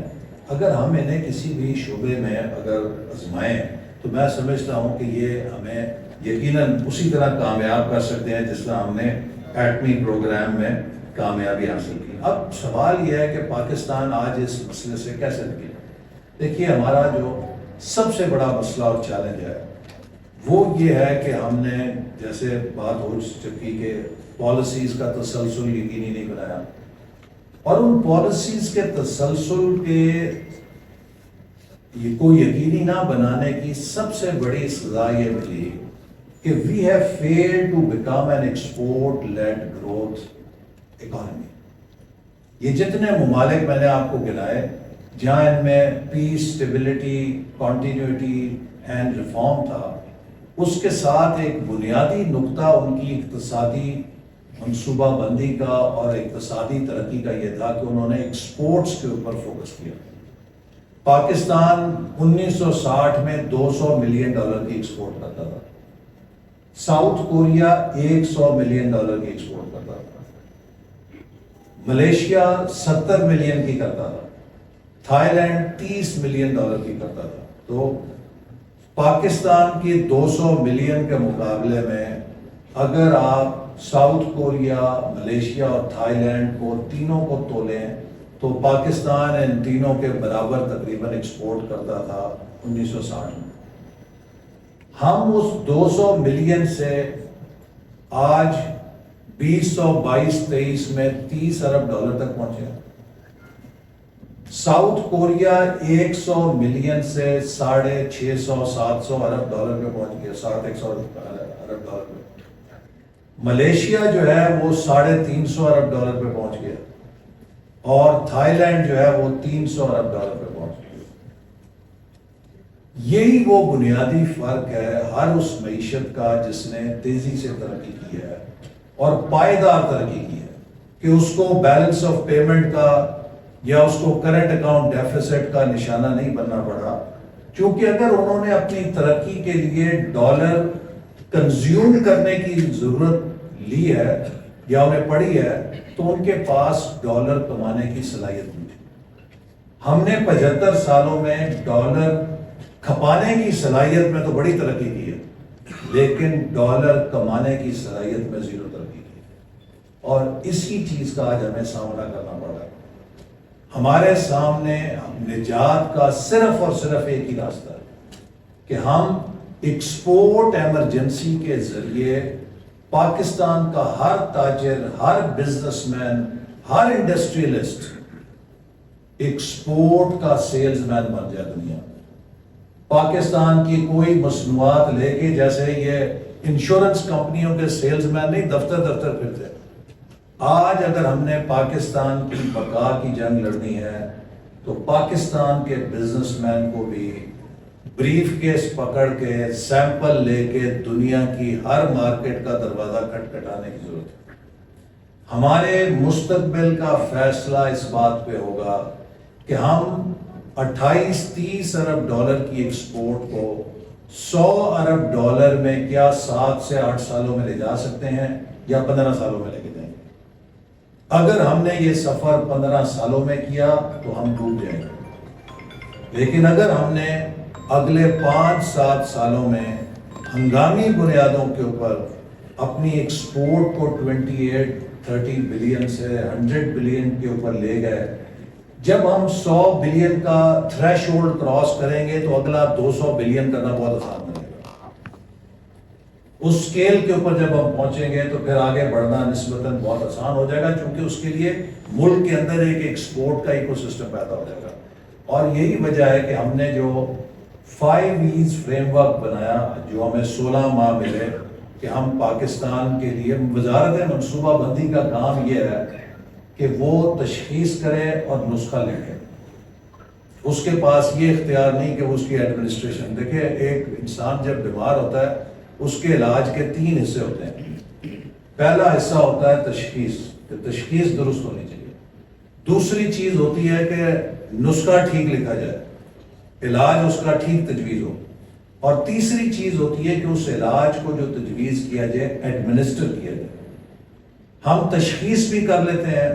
[SPEAKER 1] اگر ہم انہیں کسی بھی شعبے میں اگر آزمائیں تو میں سمجھتا ہوں کہ یہ ہمیں یقیناً اسی طرح کامیاب کر سکتے ہیں جس طرح ہم نے ایٹمی پروگرام میں کامیابی حاصل کی۔ اب سوال یہ ہے کہ پاکستان آج اس مسئلے سے کیسے نکلے؟ دیکھیے ہمارا جو سب سے بڑا مسئلہ اور چیلنج ہے وہ یہ ہے کہ ہم نے جیسے بات ہو چکی کہ پالیسیز کا تسلسل یقینی نہیں بنایا، اور ان پالیسیز کے تسلسل کے کو یقینی نہ بنانے کی سب سے بڑی سزا یہ ملی کہ we have failed to become an export led growth economy. یہ جتنے ممالک میں نے آپ کو گنائے جہاں ان میں پیس، اسٹیبلٹی، کنٹینیوٹی اینڈ ریفارم تھا، اس کے ساتھ ایک بنیادی نقطہ ان کی اقتصادی منصوبہ بندی کا اور اقتصادی ترقی کا یہ تھا کہ انہوں نے ایکسپورٹس کے اوپر فوکس کیا۔ پاکستان 1960 میں $200 ملین کی ایکسپورٹ کرتا تھا، ساؤتھ کوریا $100 ملین کی ایکسپورٹ کرتا تھا، ملیشیا 70 ملین کی کرتا تھا، تھائی لینڈ 30 ملین کی کرتا تھا۔ تو پاکستان کی 200 ملین کے مقابلے میں اگر آپ ساؤتھ کوریا، ملیشیا اور تھائی لینڈ کو تینوں کو تولیں تو پاکستان ان تینوں کے برابر تقریباً ایکسپورٹ کرتا تھا 1960 میں۔ ہم اس 200 ملین سے آج 2022-23 میں $30 ارب تک پہنچے۔ ساؤتھ کوریا 100 ملین سے 650-700 ارب ڈالر پہ پہنچ گیا، 700 ارب ڈالر پہ۔ ملیشیا جو ہے وہ 350 ارب ڈالر پہ پہنچ گیا، اور تھائی لینڈ جو ہے وہ 300 ارب ڈالر پہ پہنچ گیا۔ یہی وہ بنیادی فرق ہے ہر اس معیشت کا جس نے تیزی سے ترقی کی ہے اور پائیدار ترقی کی ہے، کہ اس کو بیلنس آف پیمنٹ کا یا اس کو کرنٹ اکاؤنٹ ڈیفیسٹ کا نشانہ نہیں بننا پڑا، کیونکہ اگر انہوں نے اپنی ترقی کے لیے ڈالر کنزیوم کرنے کی ضرورت لی ہے یا انہیں پڑی ہے تو ان کے پاس ڈالر کمانے کی صلاحیت نہیں تھی۔ ہم نے 75 سالوں میں ڈالر کھپانے کی صلاحیت میں تو بڑی ترقی کی ہے، لیکن ڈالر کمانے کی صلاحیت میں زیرو ترقی کی ہے، اور اسی چیز کا آج ہمیں سامنا کرنا پڑ رہا ہے۔ ہمارے سامنے نجات کا صرف اور صرف ایک ہی راستہ ہے کہ ہم ایکسپورٹ ایمرجنسی کے ذریعے پاکستان کا ہر تاجر، ہر بزنس مین، ہر انڈسٹریلسٹ ایکسپورٹ کا سیلز مین بن جائے دنیا میں۔ پاکستان کی کوئی مصنوعات لے کے، جیسے یہ انشورنس کمپنیوں کے سیلز مین نہیں دفتر دفتر پھرتے، آج اگر ہم نے پاکستان کی بقا کی جنگ لڑنی ہے تو پاکستان کے بزنس مین کو بھی بریف کیس پکڑ کے سیمپل لے کے دنیا کی ہر مارکیٹ کا دروازہ کھٹکھٹانے کی ضرورت ہے۔ ہمارے مستقبل کا فیصلہ اس بات پہ ہوگا کہ ہم 28-30 ارب ڈالر کی ایکسپورٹ کو 100 ارب ڈالر میں کیا 7 سے 8 سالوں میں لے جا سکتے ہیں یا 15 سالوں میں لے کے جائیں گے۔ اگر ہم نے یہ سفر 15 سالوں میں کیا تو ہم ڈوب جائیں گے، لیکن اگر ہم نے اگلے 5-7 سالوں میں ہنگامی بنیادوں کے اوپر اپنی ایکسپورٹ کو 28-30 بلین سے 100 بلین کے اوپر لے گئے. جب ہم 100 بلین کا تھریش ہولڈ کراس کریں گے تو اگلا 200 بلین کرنا بہت آسان بنے گا. اس اسکیل کے اوپر جب ہم پہنچیں گے تو پھر آگے بڑھنا نسبتاً بہت آسان ہو جائے گا, کیونکہ اس کے لیے ملک کے اندر ایک ایکسپورٹ کا ایکو سسٹم پیدا ہو جائے گا. اور یہی وجہ ہے کہ ہم نے جو 5 E's فریم ورک بنایا, جو ہمیں 16 ماہ ملے, کہ ہم پاکستان کے لیے وزارت منصوبہ بندی کا کام یہ ہے کہ وہ تشخیص کرے اور نسخہ لکھے. اس کے پاس یہ اختیار نہیں کہ اس کی ایڈمنسٹریشن دیکھے. ایک انسان جب بیمار ہوتا ہے اس کے علاج کے 3 حصے ہوتے ہیں. پہلا حصہ ہوتا ہے تشخیص, کہ تشخیص درست ہونی چاہیے. دوسری چیز ہوتی ہے کہ نسخہ ٹھیک لکھا جائے, علاج اس کا ٹھیک تجویز ہو. اور تیسری چیز ہوتی ہے کہ اس علاج کو جو تجویز کیا جائے ایڈمنسٹر کیا جائے. ہم تشخیص بھی کر لیتے ہیں,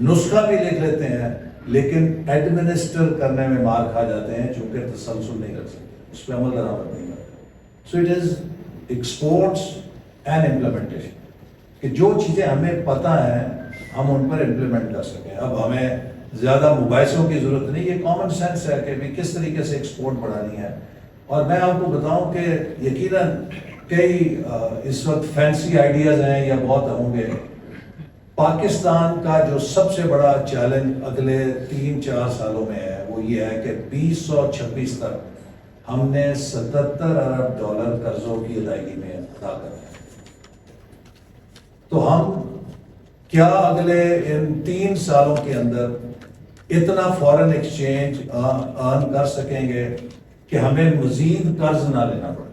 [SPEAKER 1] نسخہ بھی لکھ لیتے ہیں, لیکن ایڈمنسٹر کرنے میں مار کھا جاتے ہیں چونکہ تسلسل نہیں کر سکتے, اس پہ عمل درآمد نہیں کرتے. So it is exports and implementation, کہ جو چیزیں ہمیں پتہ ہیں ہم ان پر امپلیمنٹ کر سکیں. اب ہمیں زیادہ مباحثوں کی ضرورت نہیں, یہ کامن سینس ہے کہ بھی کس طریقے سے ایکسپورٹ بڑھانی ہے. اور میں آپ کو بتاؤں کہ یقیناً کئی اس وقت فینسی آئیڈیاز ہیں یا بہت ہوں گے. پاکستان کا جو سب سے بڑا چیلنج اگلے 3-4 سالوں میں ہے وہ یہ ہے کہ 2026 تک ہم نے $77 ارب قرضوں کی ادائیگی میں ادا کرنا ہے. تو ہم کیا اگلے ان 3 سالوں کے اندر اتنا فارن ایکسچینج ارن کر سکیں گے کہ ہمیں مزید قرض نہ لینا پڑے.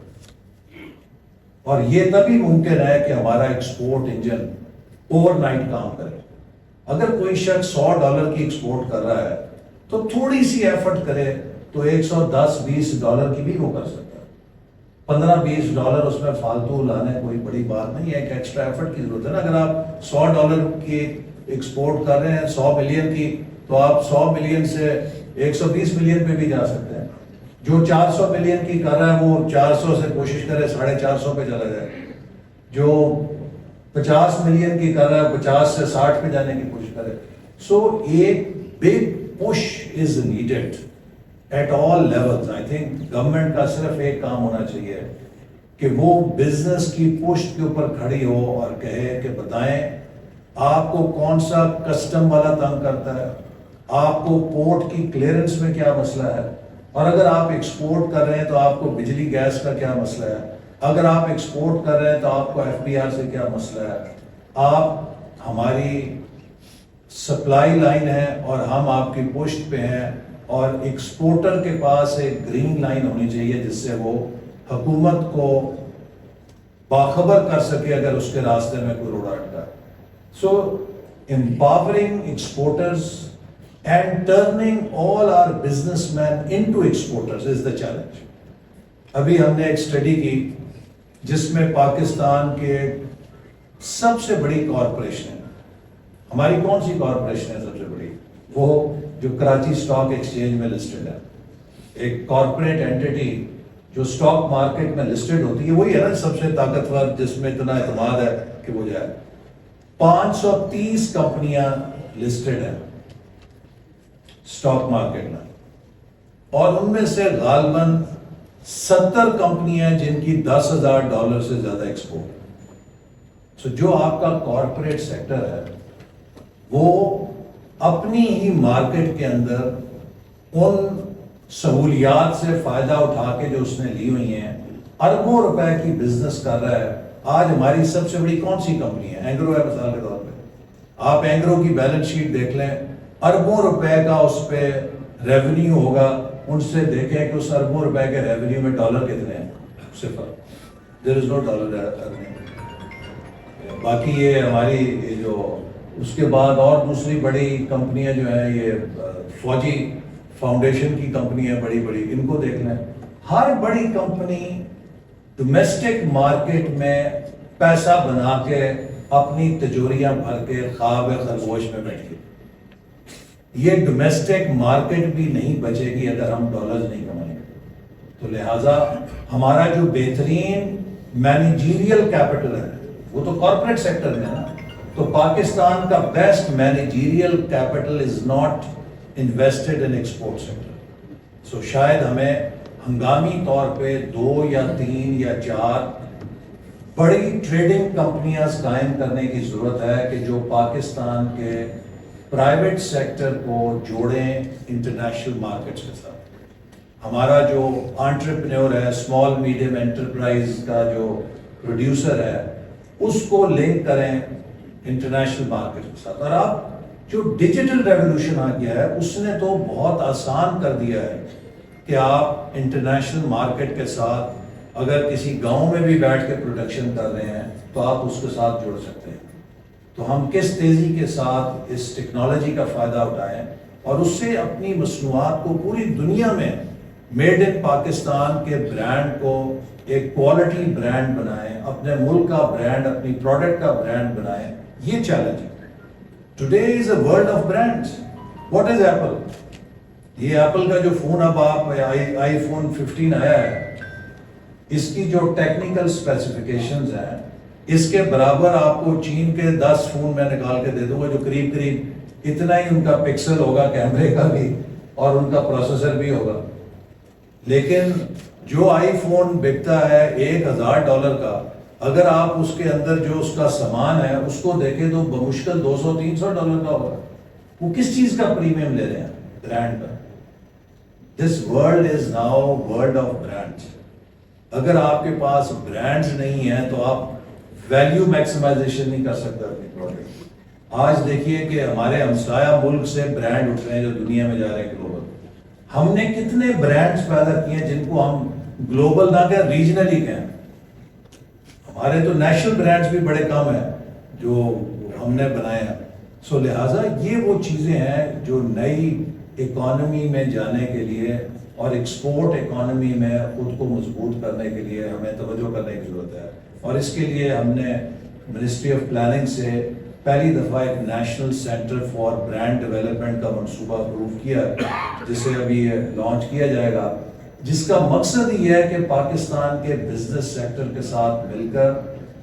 [SPEAKER 1] اور یہ تبھی ممکن ہے کہ ہمارا ایکسپورٹ انجن اوور نائٹ کام کرے. اگر کوئی شخص $100 کی ایکسپورٹ کر رہا ہے تو تھوڑی سی ایفرٹ کرے تو $110-20 کی بھی وہ کر سکتا ہے. $15-20 اس میں فالتو لانے کوئی بڑی بات نہیں ہے, ایک ایکسٹرا ایفرٹ کی ضرورت ہے نا. اگر آپ $100 کی ایکسپورٹ کر رہے ہیں 100 ملین کی, تو آپ 100 ملین سے 120 ملین پہ بھی جا سکتے ہیں. جو 400 ملین کی کر رہا ہے وہ 400 سے کوشش کرے 450 پہ چلا جائے. جو 50 ملین کی کر رہا ہے 50 سے 60 پہ جانے کی کوشش کرے. سو ایک big push is needed at all levels. I think government کا صرف ایک کام ہونا چاہیے کہ وہ بزنس کی پشت کے اوپر کھڑی ہو اور کہے کہ بتائیں آپ کو کون سا کسٹم والا تنگ کرتا ہے, آپ کو پورٹ کی کلیئرنس میں کیا مسئلہ ہے, اور اگر آپ ایکسپورٹ کر رہے ہیں تو آپ کو بجلی گیس کا کیا مسئلہ ہے, اگر آپ ایکسپورٹ کر رہے ہیں تو آپ کو FBR سے کیا مسئلہ ہے. آپ ہماری سپلائی لائن ہے اور ہم آپ کی پشت پہ ہیں, اور ایکسپورٹر کے پاس ایک گرین لائن ہونی چاہیے جس سے وہ حکومت کو باخبر کر سکے اگر اس کے راستے میں کوئی روڑا اٹکا ہے. سو empowering exporters and turning all our businessmen into exporters is the challenge. ابھی ہم نے ایک اسٹڈی کی جس میں پاکستان کے سب سے بڑی کارپوریشن ہے, ہماری کون سی کارپوریشن ہے سب سے بڑی, وہ جو کراچی سٹاک ایکسچینج میں لسٹڈ ہے. ایک کارپوریٹ اینٹیٹی جو اسٹاک مارکیٹ میں لسٹڈ ہوتی ہے وہی ہے نا سب سے طاقتور, جس میں اتنا اعتماد ہے کہ وہ جائے. 530 کمپنیاں لسٹڈ ہیں اسٹاک مارکیٹ میں, اور ان میں سے غالباً 70 کمپنیاں جن کی $10,000 سے زیادہ ایکسپورٹ. سو جو آپ کا کارپوریٹ سیکٹر ہے وہ اپنی ہی مارکیٹ کے اندر ان سہولیات سے فائدہ اٹھا کے جو اس نے لی ہوئی ہیں اربوں روپے کی بزنس کر رہا ہے. آج ہماری سب سے بڑی کون سی کمپنی ہے؟ اینگرو ہے مثال کے طور پہ. آپ اینگرو کی بیلنس شیٹ دیکھ لیں, اربوں روپے کا اس پہ ریونیو ہوگا. ان سے دیکھیں کہ اس اربوں روپے کے ریونیو میں ڈالر کتنے ہیں, صفر. دیر از نو ڈالر ارننگ. باقی یہ ہماری جو اس کے بعد اور دوسری بڑی کمپنیاں جو ہیں, یہ فوجی فاؤنڈیشن کی کمپنی ہے بڑی بڑی, ان کو دیکھ لیں. ہر بڑی کمپنی ڈومیسٹک مارکیٹ میں پیسہ بنا کے اپنی تجوریاں بھر کے خواب خرگوش میں بیٹھی. یہ ڈومیسٹک مارکیٹ بھی نہیں بچے گی اگر ہم ڈالرز نہیں کمائیں گے. تو لہٰذا ہمارا جو بہترین مینیجیریل کیپٹل ہے وہ تو کارپوریٹ سیکٹر میں ہے نا. تو پاکستان کا best managerial capital is not invested in export sector. So شاید ہمیں ہنگامی طور پہ 2 یا 3 یا 4 بڑی ٹریڈنگ کمپنیاں قائم کرنے کی ضرورت ہے کہ جو پاکستان کے پرائیویٹ سیکٹر کو جوڑیں انٹرنیشنل مارکیٹس کے ساتھ. ہمارا جو انٹرپرینور ہے، اسمال میڈیم انٹرپرائز کا جو پروڈیوسر ہے، اس کو لنک کریں انٹرنیشنل مارکیٹ کے ساتھ. اور اب جو ڈیجیٹل ریولوشن آ گیا ہے اس نے تو بہت آسان کر دیا ہے کہ آپ انٹرنیشنل مارکیٹ کے ساتھ اگر کسی گاؤں میں بھی بیٹھ کے پروڈکشن کر رہے ہیں تو آپ اس کے ساتھ جڑ سکتے ہیں. تو ہم کس تیزی کے ساتھ اس ٹیکنالوجی کا فائدہ اٹھائیں اور اس سے اپنی مصنوعات کو پوری دنیا میں میڈ ان پاکستان کے برانڈ کو ایک کوالٹی برانڈ بنائیں، اپنے ملک کا برانڈ، اپنی پروڈکٹ کا برانڈ بنائیں. یہ چیلنج ہے. Today is a world of brands. What is apple? یہ ایپل کا جو فون اب آپ آئی فون 15 آیا ہے، اس کی جو ٹیکنیکل اسپیسیفکیشنز ہیں اس کے برابر آپ کو چین کے 10 فون میں نکال کے دے دوں گا جو قریب اتنا ہی ان کا پکسل ہوگا کیمرے کا بھی اور ان کا پروسیسر بھی ہوگا. لیکن جو آئی فون بکتا ہے $1,000 کا، اگر آپ اس کے اندر جو اس کا سامان ہے اس کو دیکھیں تو بمشکل $200-300 کا ہوگا. وہ کس چیز کا پریمیم لے رہے ہیں؟ برانڈ کا. This world is now world of brand. اگر آپ کے پاس برانڈز نہیں ہیں تو آپ ویلیو میکسیمائزیشن نہیں کر سکتے اپنی پروڈکٹ. آج دیکھیے کہ ہمارے ہمسایہ ملک سے برانڈ اٹھ رہے ہیں جو دنیا میں جا رہے ہیں گلوبل. ہم نے کتنے برانڈز پیدا کیے ہیں جن کو ہم گلوبل نہ کہیں ریجنل ہی کہیں. ہمارے تو نیشنل برانڈز بھی بڑے کم ہیں جو ہم نے بنائے ہیں. سو لہٰذا یہ وہ چیزیں ہیں جو نئی اکانومی میں جانے کے لیے اور ایکسپورٹ اکانومی میں خود کو مضبوط کرنے کے لیے ہمیں توجہ کرنے کی ضرورت ہے. اور اس کے لیے ہم نے منسٹری آف پلاننگ سے پہلی دفعہ ایک national centre for brand development کا منصوبہ اپروو کیا ہے جسے ابھی لانچ کیا جائے گا، جس کا مقصد یہ ہے کہ پاکستان کے بزنس سیکٹر کے ساتھ مل کر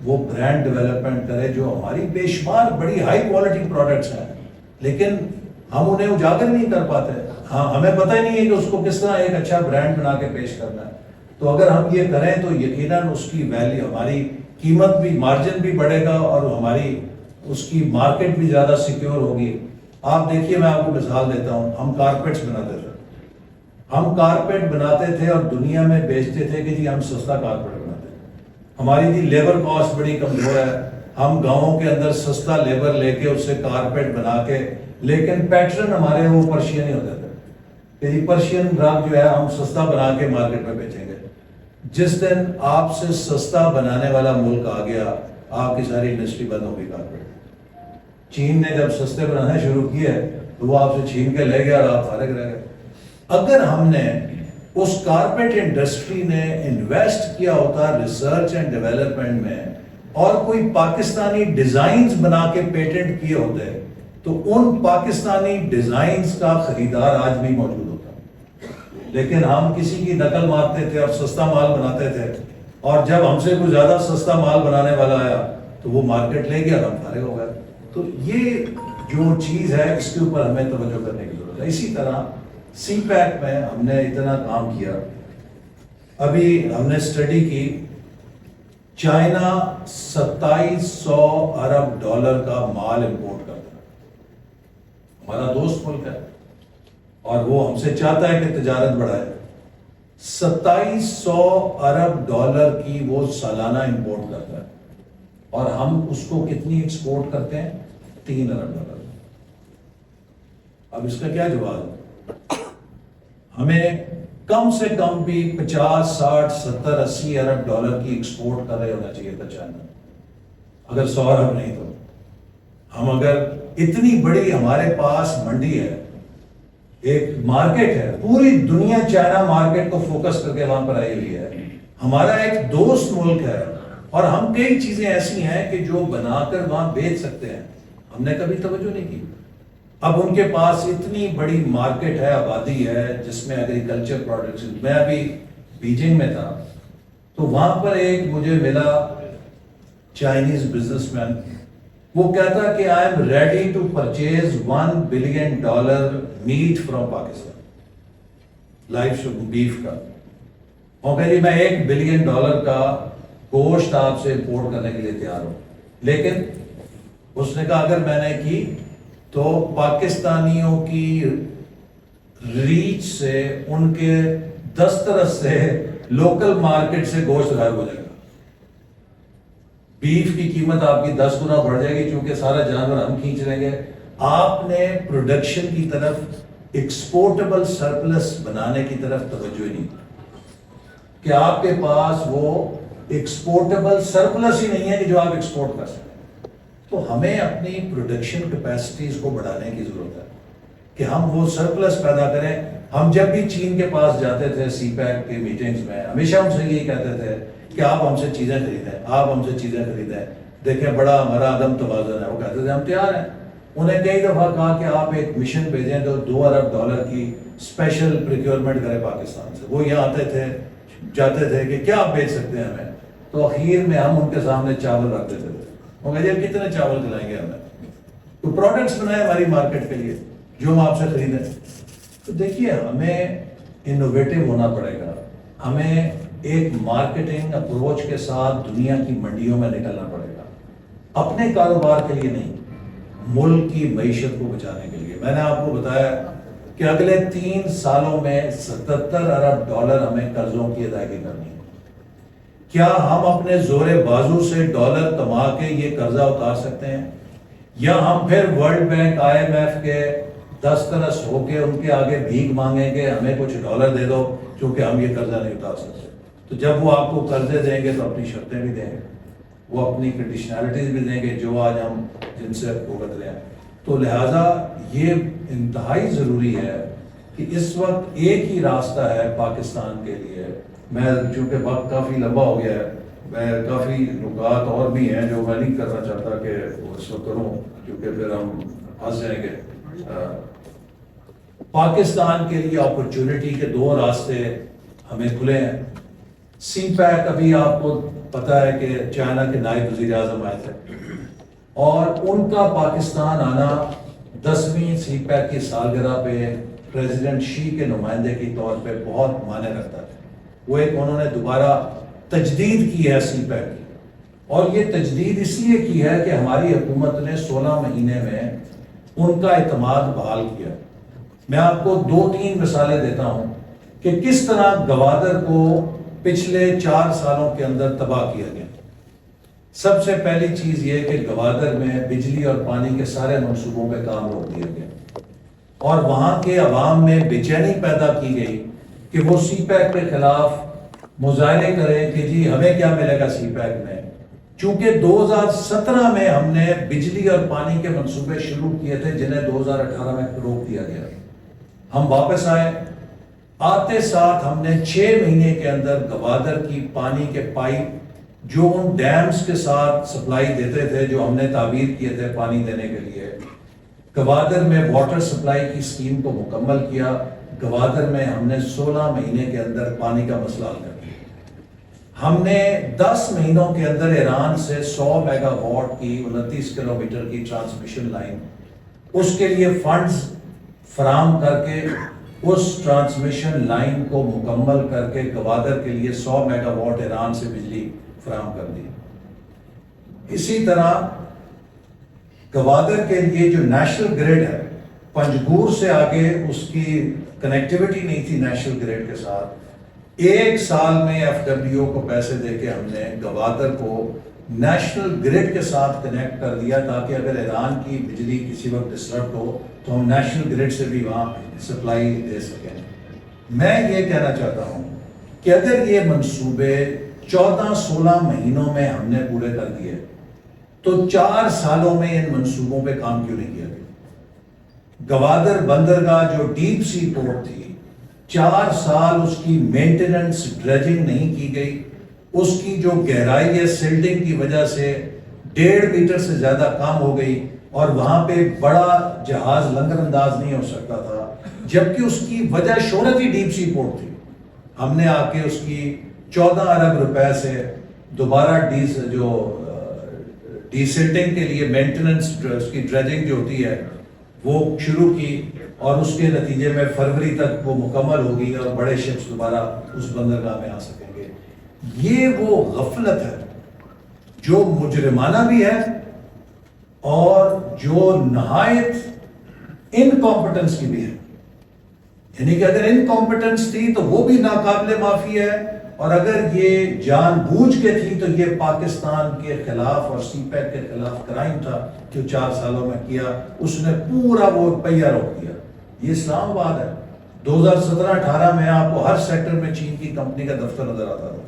[SPEAKER 1] وہ برانڈ ڈیولپمنٹ کرے جو ہماری بے شمار بڑی ہائی کوالٹی پروڈکٹس ہیں لیکن ہم انہیں اجاگر نہیں کر پاتے. ہمیں پتہ ہی نہیں ہے کہ اس کو کس طرح ایک اچھا برانڈ بنا کے پیش کرنا ہے. تو اگر ہم یہ کریں تو یقیناً اس کی ویلیو، ہماری قیمت بھی، مارجن بھی بڑھے گا اور ہماری اس کی مارکیٹ بھی زیادہ سیکیور ہوگی. آپ دیکھیے، میں آپ کو مثال دیتا ہوں. ہم کارپیٹس بناتے تھے، ہم کارپیٹ بناتے تھے اور دنیا میں بیچتے تھے کہ جی ہم سستا کارپیٹ بناتے ہیں. ہماری جی لیبر کاسٹ بڑی کمزور ہے، ہم گاؤں کے اندر سستا لیبر لے کے اس سے کارپیٹ بنا کے، لیکن پیٹرن ہمارے وہ پرشین ہی ہوتے تھے کہ جی پرشین رگ جو ہے ہم سستا بنا کے مارکیٹ میں بیچیں گے. جس دن آپ سے سستا بنانے والا ملک آ گیا، آپ کی ساری انڈسٹری بند ہو گئی. کارپیٹ چین نے جب سستے بنانے شروع کیے تو وہ آپ سے چھین کے لے گیا اور آپ فارغ رہ گئے. اگر ہم نے اس کارپیٹ انڈسٹری نے انویسٹ کیا ہوتا ریسرچ اینڈ ڈیولپمنٹ میں اور کوئی پاکستانی ڈیزائنز بنا کے پیٹنٹ کیے ہوتے تو ان پاکستانی ڈیزائنز کا خریدار آج بھی موجود ہوتا. لیکن ہم کسی کی نقل مارتے تھے اور سستا مال بناتے تھے، اور جب ہم سے کوئی زیادہ سستا مال بنانے والا آیا تو وہ مارکیٹ لے گیا اور ہم فارغ ہو گئے. تو یہ جو چیز ہے اس کے اوپر ہمیں توجہ کرنے کی ضرورت ہے. اسی طرح سی پیک میں ہم نے اتنا کام کیا. ابھی ہم نے اسٹڈی کی، چائنا $2700 ارب کا مال امپورٹ کرتا ہے. ہمارا دوست ملک ہے اور وہ ہم سے چاہتا ہے کہ تجارت بڑھائے. $2700 ارب کی وہ سالانہ امپورٹ کرتا ہے اور ہم اس کو کتنی ایکسپورٹ کرتے ہیں؟ $3 ارب. اب اس کا کیا جواب؟ ہمیں کم سے کم بھی 50 60 70 80 ارب ڈالر کی ایکسپورٹ کر رہے ہونا چاہیے تھا چائنا. اگر 100 ارب نہیں تو ہم اگر اتنی بڑی ہمارے پاس منڈی ہے، ایک مارکیٹ ہے، پوری دنیا چائنا مارکیٹ کو فوکس کر کے وہاں پر آئی ہوئی ہے. ہمارا ایک دوست ملک ہے اور ہم کئی چیزیں ایسی ہیں کہ جو بنا کر وہاں بیچ سکتے ہیں، ہم نے کبھی توجہ نہیں کی. اب ان کے پاس اتنی بڑی مارکیٹ ہے، آبادی ہے جس میں ایگریکلچر پروڈکٹس. میں ابھی بیجنگ میں تھا تو وہاں پر ایک مجھے ملا چائنیز بزنس مین، وہ کہتا کہ I am ready to purchase $1 billion meat from Pakistan, life beef کا، اور کہ جی میں $1 بلین کا گوشت آپ سے امپورٹ کرنے کے لیے تیار ہوں. لیکن اس نے کہا اگر میں نے کی تو پاکستانیوں کی ریچ سے، ان کے دسترس سے، لوکل مارکیٹ سے گوشت غائب ہو جائے گا. بیف کی قیمت آپ کی 10 گنا بڑھ جائے گی، چونکہ سارا جانور ہم کھینچ لیں گے. آپ نے پروڈکشن کی طرف، ایکسپورٹیبل سرپلس بنانے کی طرف توجہ ہی نہیں کہ آپ کے پاس وہ ایکسپورٹیبل سرپلس ہی نہیں ہے کہ جو آپ ایکسپورٹ کر سکیں. تو ہمیں اپنی پروڈکشن کیپیسٹیز کو بڑھانے کی ضرورت ہے کہ ہم وہ سرپلس پیدا کریں. ہم جب بھی چین کے پاس جاتے تھے سی پیک کی میٹنگز میں، ہمیشہ ہم سے یہی کہتے تھے کہ آپ ہم سے چیزیں خریدیں، آپ ہم سے چیزیں خریدیں. دیکھیں بڑا ہمارا عدم توازن ہے. وہ کہتے تھے ہم تیار ہیں. انہیں کئی دفعہ کہا کہ آپ ایک مشن بھیجیں تو $2 ارب کی اسپیشل پریکیورمنٹ کرے پاکستان سے. وہ یہاں آتے تھے، جاتے تھے کہ کیا آپ بیچ سکتے ہیں ہمیں. تو اخیر میں ہم ان کے سامنے چاول رکھ دیتے تھے. وہ کہتے ہیں کتنے چاول کھلائیں گے ہمیں، تو پروڈکٹس بنائیں ہماری مارکیٹ کے لیے جو ہم آپ سے خریدیں. تو دیکھیے ہمیں انوویٹو ہونا پڑے گا. ہمیں ایک مارکیٹنگ اپروچ کے ساتھ دنیا کی منڈیوں میں نکلنا پڑے گا، اپنے کاروبار کے لیے نہیں، ملک کی معیشت کو بچانے کے لیے. میں نے آپ کو بتایا کہ اگلے 3 سالوں میں $77 ارب ہمیں قرضوں کی ادائیگی کرنی ہے. کیا ہم اپنے زور بازو سے ڈالر کما کے یہ قرضہ اتار سکتے ہیں، یا ہم پھر ورلڈ بینک IMF کے دسترس ہو کے ان کے آگے بھیک مانگیں گے ہمیں کچھ ڈالر دے دو کیونکہ ہم یہ قرضہ نہیں اتار سکتے. تو جب وہ آپ کو قرضے دیں گے تو اپنی شرطیں بھی دیں گے، وہ اپنی کنڈیشنالٹیز بھی دیں گے جو آج ہم جن سے بھگت رہے ہیں. تو لہٰذا یہ انتہائی ضروری ہے کہ اس وقت ایک ہی راستہ ہے پاکستان کے لیے. میں چونکہ وقت کافی لمبا ہو گیا ہے، میں کافی نکات اور بھی ہیں جو میں نہیں کرنا چاہتا کہ اس وقت کروں کیونکہ پھر ہم پھنس جائیں گے. پاکستان کے لیے اپرچونٹی کے 2 راستے ہمیں کھلے ہیں. سی پیک ابھی آپ کو پتہ ہے کہ چائنا کے نائب وزیر اعظم آئے تھے اور ان کا پاکستان آنا 10ویں سی پیک کی سالگرہ پہ پریزیڈنٹ شی کے نمائندے کی طور پہ بہت معنی رکھتا ہے. وہ ایک انہوں نے دوبارہ تجدید کی ہے سی پیک کی، اور یہ تجدید اس لیے کی ہے کہ ہماری حکومت نے 16 مہینے میں ان کا اعتماد بحال کیا. میں آپ کو 2-3 مثالیں دیتا ہوں کہ کس طرح گوادر کو پچھلے 4 سالوں کے اندر تباہ کیا گیا. سب سے پہلی چیز یہ کہ گوادر میں بجلی اور پانی کے سارے منصوبوں پہ کام روک دیا گیا اور وہاں کے عوام میں بے چینی پیدا کی گئی کہ وہ سی پیک کے خلاف مظاہرے کریں کہ جی ہمیں کیا ملے گا سی پیک میں. چونکہ 2017 میں ہم نے بجلی اور پانی کے منصوبے شروع کیے تھے جنہیں 2018 میں روک دیا گیا. ہم واپس آئے، آتے ساتھ ہم نے 6 مہینے کے اندر گوادر کی پانی کے پائپ جو ان ڈیمز کے ساتھ سپلائی دیتے تھے جو ہم نے تعمیر کیے تھے پانی دینے کے لیے، گوادر میں واٹر سپلائی کی اسکیم کو مکمل کیا. گوادر میں ہم نے 16 مہینے کے اندر پانی کا مسئلہ حل کر دیا. ہم نے 10 مہینوں کے اندر ایران سے 100 میگا واٹ کی 29 کلومیٹر کی ٹرانسمیشن لائن، اس کے لیے فنڈز فراہم کر کے اس ٹرانسمیشن لائن کو مکمل کر کے گوادر کے لیے 100 میگا واٹ ایران سے بجلی فراہم کر دی. اسی طرح گوادر کے لیے جو نیشنل گریڈ ہے، پنجگور سے آگے اس کی کنیکٹیوٹی نہیں تھی نیشنل گریڈ کے ساتھ. 1 سال میں FWO کو پیسے دے کے ہم نے گوادر کو نیشنل گریڈ کے ساتھ کنیکٹ کر دیا تاکہ اگر ایران کی بجلی کسی وقت ڈسٹربڈ ہو تو ہم نیشنل گریڈ سے بھی وہاں سپلائی دے سکیں. میں یہ کہنا چاہتا ہوں کہ اگر یہ منصوبے 14-16 مہینوں میں ہم نے پورے کر دیے تو 4 سالوں میں ان منصوبوں پہ کام کیوں نہیں کیا گیا. گوادر بندرگاہ جو ڈیپ سی پورٹ تھی، 4 سال اس کی مینٹیننس ڈریجنگ نہیں کی گئی. اس کی جو گہرائی ہے سلٹنگ کی وجہ سے 1.5 میٹر سے زیادہ کم ہو گئی اور وہاں پہ بڑا جہاز لنگر انداز نہیں ہو سکتا تھا، جبکہ اس کی وجہ شہرت ہی ڈیپ سی پورٹ تھی. ہم نے آ کے اس کی 14 ارب روپے سے دوبارہ جو ڈیسلٹنگ کے لیے مینٹیننس اس کی ڈریجنگ جو ہوتی ہے وہ شروع کی اور اس کے نتیجے میں فروری تک وہ مکمل ہوگی اور بڑے شپس دوبارہ اس بندرگاہ میں آ سکیں گے. یہ وہ غفلت ہے جو مجرمانہ بھی ہے اور جو نہایت انکمپٹنس کی بھی ہے. یعنی کہ اگر انکمپٹنس تھی تو وہ بھی ناقابل معافی ہے، اور اگر یہ جان بوجھ کے تھی تو یہ پاکستان کے خلاف اور سی پیک کے خلاف کرائم تھا جو 4 سالوں میں کیا. اس نے پورا وہ پہیہ روک دیا. یہ اسلام آباد ہے. 2017-18 میں آپ کو ہر سیکٹر میں چین کی کمپنی کا دفتر نظر آتا تھا.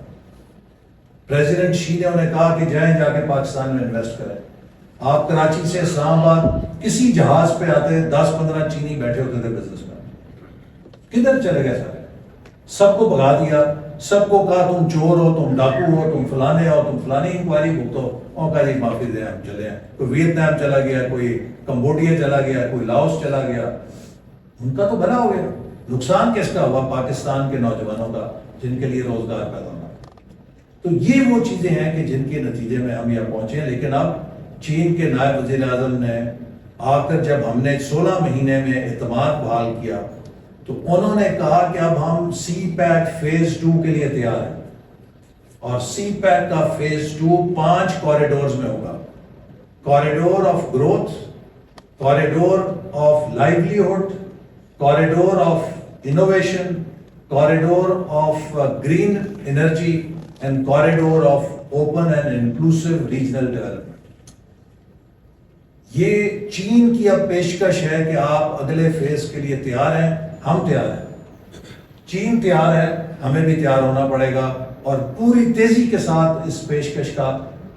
[SPEAKER 1] پریزیڈنٹ شی نے انہیں کہا کہ جائیں جا کے پاکستان میں انویسٹ کریں. آپ کراچی سے اسلام آباد کسی جہاز پہ آتے 10-15 چینی بیٹھے ہوتے تھے بزنس میں. کدھر چلے گئے سارے؟ سب کو بھگا دیا. سب کو کہا تم چور ہو، تم ڈاکو ہو، تم فلانے ہو، تم فلانی انکوائری بھگتو. اور کہا جی معافی دیں ہم چلے ہیں. کوئی ویتنام چلا گیا، کوئی کمبوڈیا چلا گیا، کوئی لاؤس چلا گیا. ان کا تو بھلا ہو گیا. نقصان کس کا ہوا؟ پاکستان کے نوجوانوں کا جن کے لیے روزگار پیدا ہونا. تو یہ وہ چیزیں ہیں کہ جن کے نتیجے میں ہم یہاں پہنچے ہیں. لیکن اب چین کے نائب وزیر اعظم نے آ کر جب ہم نے 16 مہینے میں اعتماد بحال کیا تو انہوں نے کہا کہ اب ہم سی پیک فیز 2 کے لیے تیار ہیں. اور سی پیک کا فیز 2 5 کوریڈورز میں ہوگا. Corridor of growth, corridor of livelihood, corridor of innovation, corridor of green energy and corridor of open and inclusive regional development. یہ چین کی اب پیشکش ہے کہ آپ اگلے فیز کے لیے تیار ہیں. ہم تیار ہیں، چین تیار ہے، ہمیں بھی تیار ہونا پڑے گا اور پوری تیزی کے ساتھ اس پیشکش کا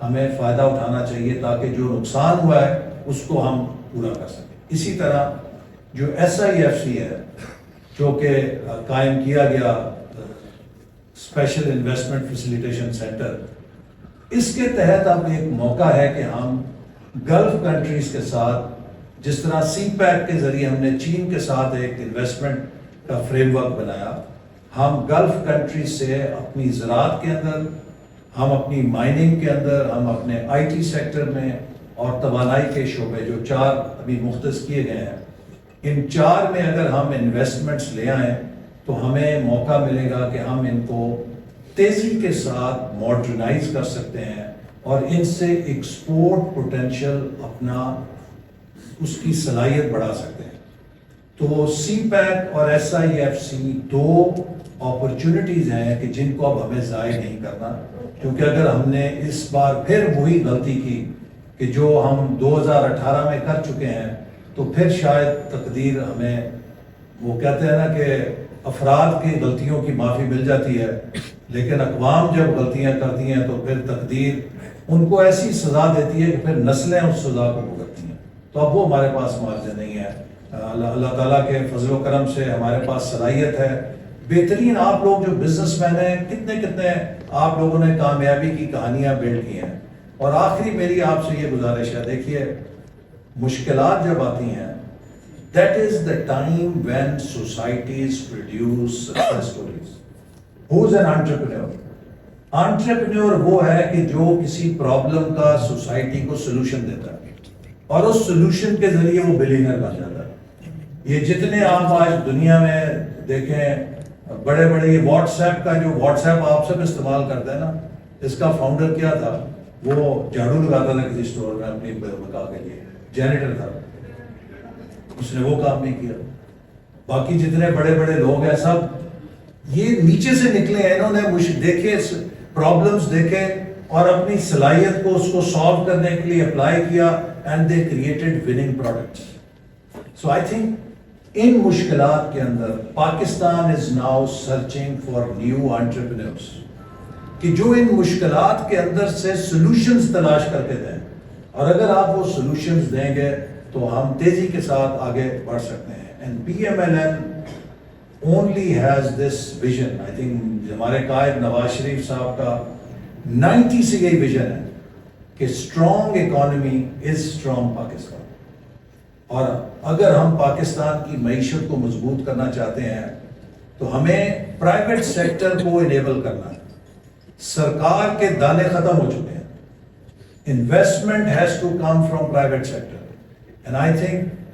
[SPEAKER 1] ہمیں فائدہ اٹھانا چاہیے تاکہ جو نقصان ہوا ہے اس کو ہم پورا کر سکیں. اسی طرح جو SIFC ہے جو کہ قائم کیا گیا اسپیشل انویسٹمنٹ فیسیلیٹیشن سینٹر، اس کے تحت اب ایک موقع ہے کہ ہم گلف کنٹریز کے ساتھ، جس طرح سی پیک کے ذریعے ہم نے چین کے ساتھ ایک انویسٹمنٹ کا فریم ورک بنایا، ہم گلف کنٹریز سے اپنی زراعت کے اندر، ہم اپنی مائننگ کے اندر، ہم اپنے IT سیکٹر میں اور توانائی کے شعبے جو 4 ابھی مختص کیے گئے ہیں، ان 4 میں اگر ہم انویسٹمنٹس لے آئیں تو ہمیں موقع ملے گا کہ ہم ان کو تیزی کے ساتھ ماڈرنائز کر سکتے ہیں اور ان سے ایکسپورٹ پوٹینشیل اپنا اس کی صلاحیت بڑھا سکتے ہیں. تو سی پیک اور SIFC 2 اپرچونٹیز ہیں کہ جن کو اب ہمیں ضائع نہیں کرنا، کیونکہ اگر ہم نے اس بار پھر وہی غلطی کی کہ جو ہم 2018 میں کر چکے ہیں تو پھر شاید تقدیر ہمیں، وہ کہتے ہیں نا کہ افراد کی غلطیوں کی معافی مل جاتی ہے لیکن اقوام جب غلطیاں کرتی ہیں تو پھر تقدیر ان کو ایسی سزا دیتی ہے کہ پھر نسلیں اس سزا کو بھگتتی ہیں. تو اب وہ ہمارے پاس مارجن نہیں ہے. اللہ تعالیٰ کے فضل و کرم سے ہمارے پاس صلاحیت ہے. بہترین آپ لوگ جو بزنس مین ہیں، کتنے آپ لوگوں نے کامیابی کی کہانیاں بلڈ کی ہیں. اور آخری میری آپ سے یہ گزارش ہے، دیکھیے مشکلات جب آتی ہیں that is the time when societies produce success stories. Who's an entrepreneur? Entrepreneur وہ ہے کہ جو کسی پرابلم کا سوسائٹی کو سلوشن دیتا ہے اور اس سلوشن کے ذریعے وہ بلینئر بن جاتا ہے. یہ جتنے آپ آج دنیا میں دیکھیں بڑے بڑے، یہ واٹس ایپ کا جو واٹس ایپ آپ سب استعمال کرتے ہیں نا، اس کا فاؤنڈر کیا تھا؟ وہ جھاڑو لگاتا تھا کسی اسٹور میں اپنی بقا کے لیے، جینیٹر تھا، اس نے وہ کام نہیں کیا. باقی جتنے بڑے بڑے لوگ ہیں سب یہ نیچے سے نکلے ہیں، انہوں نے دیکھے پرابلمس دیکھے اور اپنی صلاحیت کو اس کو سالو کرنے کے لیے اپلائی کیا and they created winning products. So I think ان مشکلات کے اندر Pakistan is now searching for new entrepreneurs کہ جو ان مشکلات کے اندر سے سولوشنز تلاش کر کے دیں، اور اگر آپ وہ سولوشنز دیں گے تو ہم تیزی کے ساتھ آگے بڑھ سکتے ہیں. And PMLN only has this vision. I think ہمارے قائد نواز شریف صاحب کا 90 سے یہی ویژن ہے کہ strong economy is strong Pakistan. اور اگر ہم پاکستان کی معیشت کو مضبوط کرنا چاہتے ہیں تو ہمیں پرائیویٹ سیکٹر کو انیبل کرنا ہے. سرکار کے دانے ختم ہو چکے ہیں. investment has to come from private sector. And I think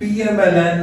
[SPEAKER 1] PMLN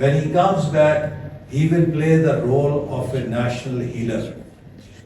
[SPEAKER 1] when he comes back he will play the role of a national healer,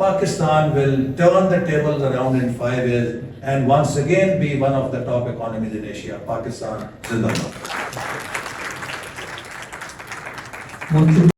[SPEAKER 1] Pakistan will turn the tables around in 5 years and once again be one of the top economies in Asia. Pakistan Zindabad.